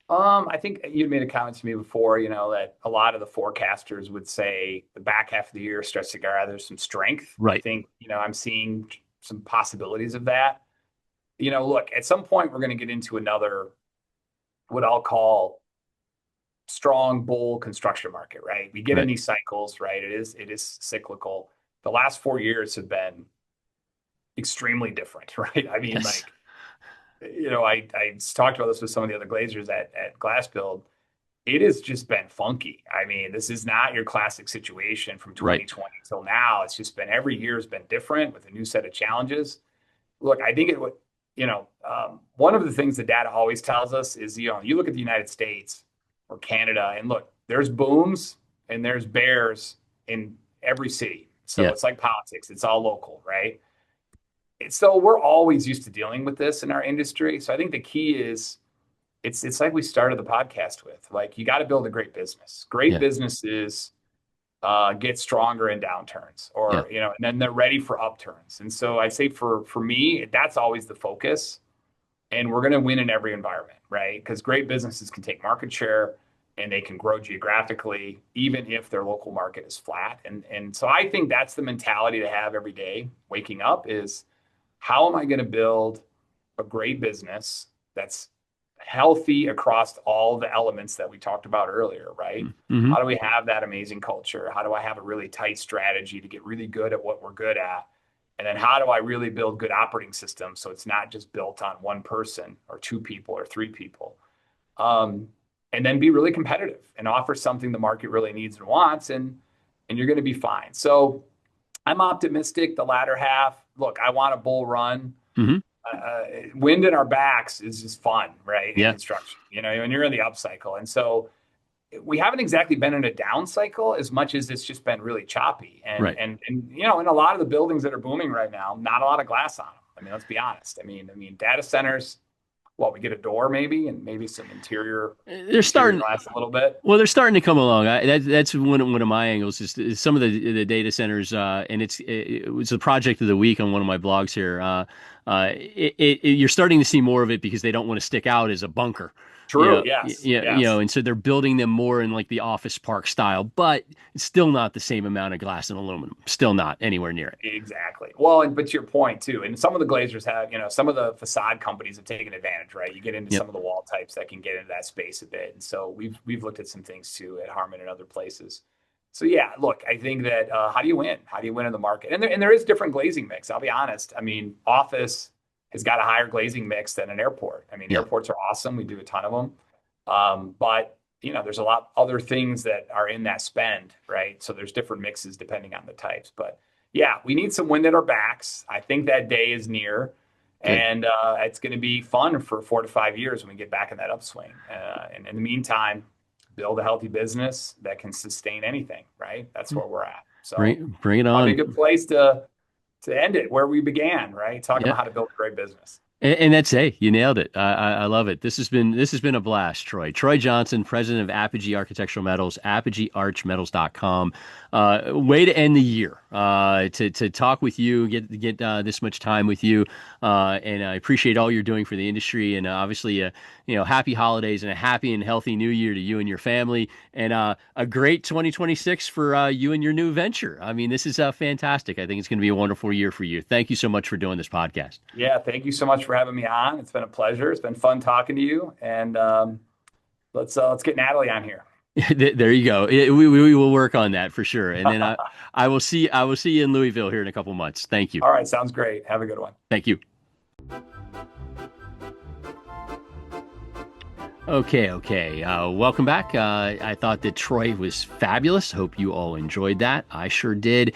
Speaker 2: I think you made a comment to me before, that a lot of the forecasters would say the back half of the year starts to gather some strength. I
Speaker 1: Right.
Speaker 2: think, I'm seeing some possibilities of that. Look, at some point we're going to get into another, what I'll call strong bull construction market, right? We get in
Speaker 1: Right.
Speaker 2: these cycles, right? It is cyclical. The last 4 years have been extremely different, right? I mean,
Speaker 1: Yes.
Speaker 2: like, I talked about this with some of the other Glazers at Glass Build. It has just been funky. I mean, this is not your classic situation from
Speaker 1: Right.
Speaker 2: 2020 till now. It's just been every year has been different with a new set of challenges. Look, I think it would, one of the things the data always tells us is, you look at the United States or Canada, and look, there's booms and there's bears in every city. So
Speaker 1: Yeah.
Speaker 2: it's like politics, it's all local, right? So we're always used to dealing with this in our industry. So I think the key is it's like we started the podcast with. Like you got to build a great business. Great
Speaker 1: Yeah.
Speaker 2: businesses get stronger in downturns,
Speaker 1: Yeah.
Speaker 2: or and then they're ready for upturns. And so I say for me, that's always the focus. And we're going to win in every environment, right? Because great businesses can take market share and they can grow geographically, even if their local market is flat. And so I think that's the mentality to have every day. Waking up is, how am I going to build a great business that's healthy across all the elements that we talked about earlier, right?
Speaker 1: Mm-hmm.
Speaker 2: How do we have that amazing culture? How do I have a really tight strategy to get really good at what we're good at? And then how do I really build good operating systems so it's not just built on one person or two people or three people? Um, and then be really competitive and offer something the market really needs and wants, and you're going to be fine. So I'm optimistic the latter half. Look, I want a bull run.
Speaker 1: Mm-hmm.
Speaker 2: Wind in our backs is just fun, right? In
Speaker 1: Yeah.
Speaker 2: construction, and you're in the up cycle. And so we haven't exactly been in a down cycle as much as it's just been really choppy. And
Speaker 1: Right.
Speaker 2: and and in a lot of the buildings that are booming right now, not a lot of glass on them. I mean, let's be honest. I mean, data centers, well, we get a door maybe and maybe some
Speaker 1: They're
Speaker 2: interior
Speaker 1: starting.
Speaker 2: glass a little bit.
Speaker 1: Well, they're starting to come along. That's one of my angles is some of the data centers, and it was a project of the week on one of my blogs here. You're starting to see more of it because they don't want to stick out as a bunker.
Speaker 2: True. Yes. Yes.
Speaker 1: And so they're building them more in like the office park style, but it's still not the same amount of glass and aluminum. Still not anywhere near it.
Speaker 2: Exactly. Well, but to your point too, and some of the glazers have, some of the facade companies have taken advantage, right? You get into
Speaker 1: Yep.
Speaker 2: some of the wall types that can get into that space a bit, and so we've looked at some things too at Harmon and other places. So yeah, look, I think that how do you win? How do you win in the market? And there is different glazing mix. I'll be honest. I mean, office has got a higher glazing mix than an airport. I mean,
Speaker 1: Yeah.
Speaker 2: airports are awesome. We do a ton of them, but there's a lot other things that are in that spend, right? So there's different mixes depending on the types. But yeah, we need some wind at our backs. I think that day is near,
Speaker 1: Good.
Speaker 2: and it's going to be fun for 4 to 5 years when we get back in that upswing. And in the meantime, build a healthy business that can sustain anything, right? That's where we're at. So
Speaker 1: Bring it
Speaker 2: probably a
Speaker 1: on.
Speaker 2: good place to end it where we began, right? Talking
Speaker 1: Yeah.
Speaker 2: about how to build a great business.
Speaker 1: And that's hey, you nailed it. I love it. This has been a blast, Troy. Troy Johnson, president of Apogee Architectural Metals, apogeearchmetals.com. Way to end the year. To talk with you, get this much time with you, and I appreciate all you're doing for the industry, and obviously, happy holidays and a happy and healthy new year to you and your family, and a great 2026 for you and your new venture. I mean, this is fantastic. I think it's going to be a wonderful year for you. Thank you so much for doing this podcast.
Speaker 2: Yeah, thank you so much for having me on. It's been a pleasure. It's been fun talking to you, and let's get Natalie on here.
Speaker 1: There you go. We will work on that for sure. And then I will see you in Louisville here in a couple months. Thank you.
Speaker 2: All right, sounds great. Have a good one.
Speaker 1: Thank you. Okay. Welcome back. I thought that Troy was fabulous. Hope you all enjoyed that. I sure did.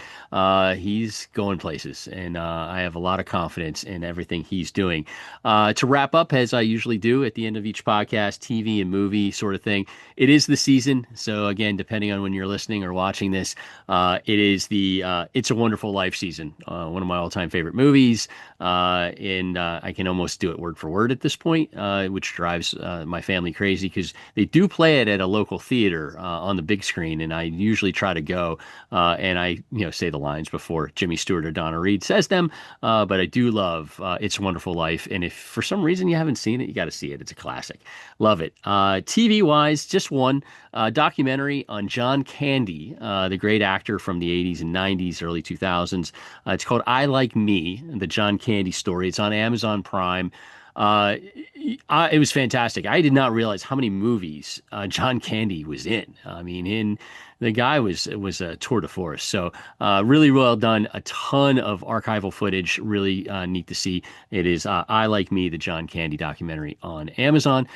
Speaker 1: He's going places, and I have a lot of confidence in everything he's doing. To wrap up, as I usually do at the end of each podcast, TV and movie sort of thing, it is the season. So again, depending on when you're listening or watching this, it is the It's a Wonderful Life season. One of my all-time favorite movies, and I can almost do it word for word at this point, which drives my family crazy because they do play it at a local theater on the big screen, and I usually try to go and I say the lines before Jimmy Stewart or Donna Reed says them, but I do love It's a Wonderful Life, and if for some reason you haven't seen it, you got to see it. It's a classic. Love it. TV wise, just one documentary on John Candy, the great actor from the 80s and 90s, early 2000s. It's called I Like Me, the John Candy story. It's on Amazon Prime. It was fantastic. I did not realize how many movies John Candy was in. I mean, the guy was a tour de force. So really well done. A ton of archival footage. Really neat to see. It is I Like Me, the John Candy documentary on Amazon.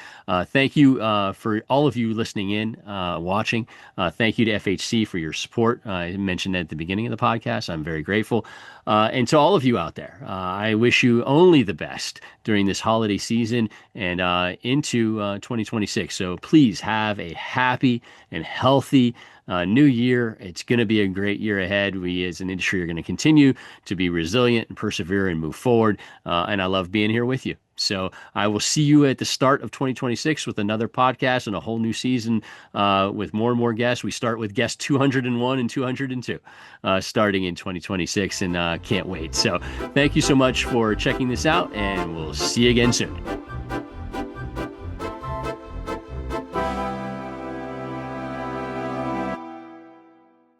Speaker 1: Thank you for all of you listening in, watching. Thank you to FHC for your support. I mentioned that at the beginning of the podcast. I'm very grateful. And to all of you out there, I wish you only the best during this holiday season and into 2026. So please have a happy and healthy new year. It's going to be a great year ahead. We as an industry are going to continue to be resilient and persevere and move forward. And I love being here with you. So I will see you at the start of 2026 with another podcast and a whole new season with more and more guests. We start with guest 201 and 202 starting in 2026, and can't wait. So thank you so much for checking this out, and we'll see you again soon.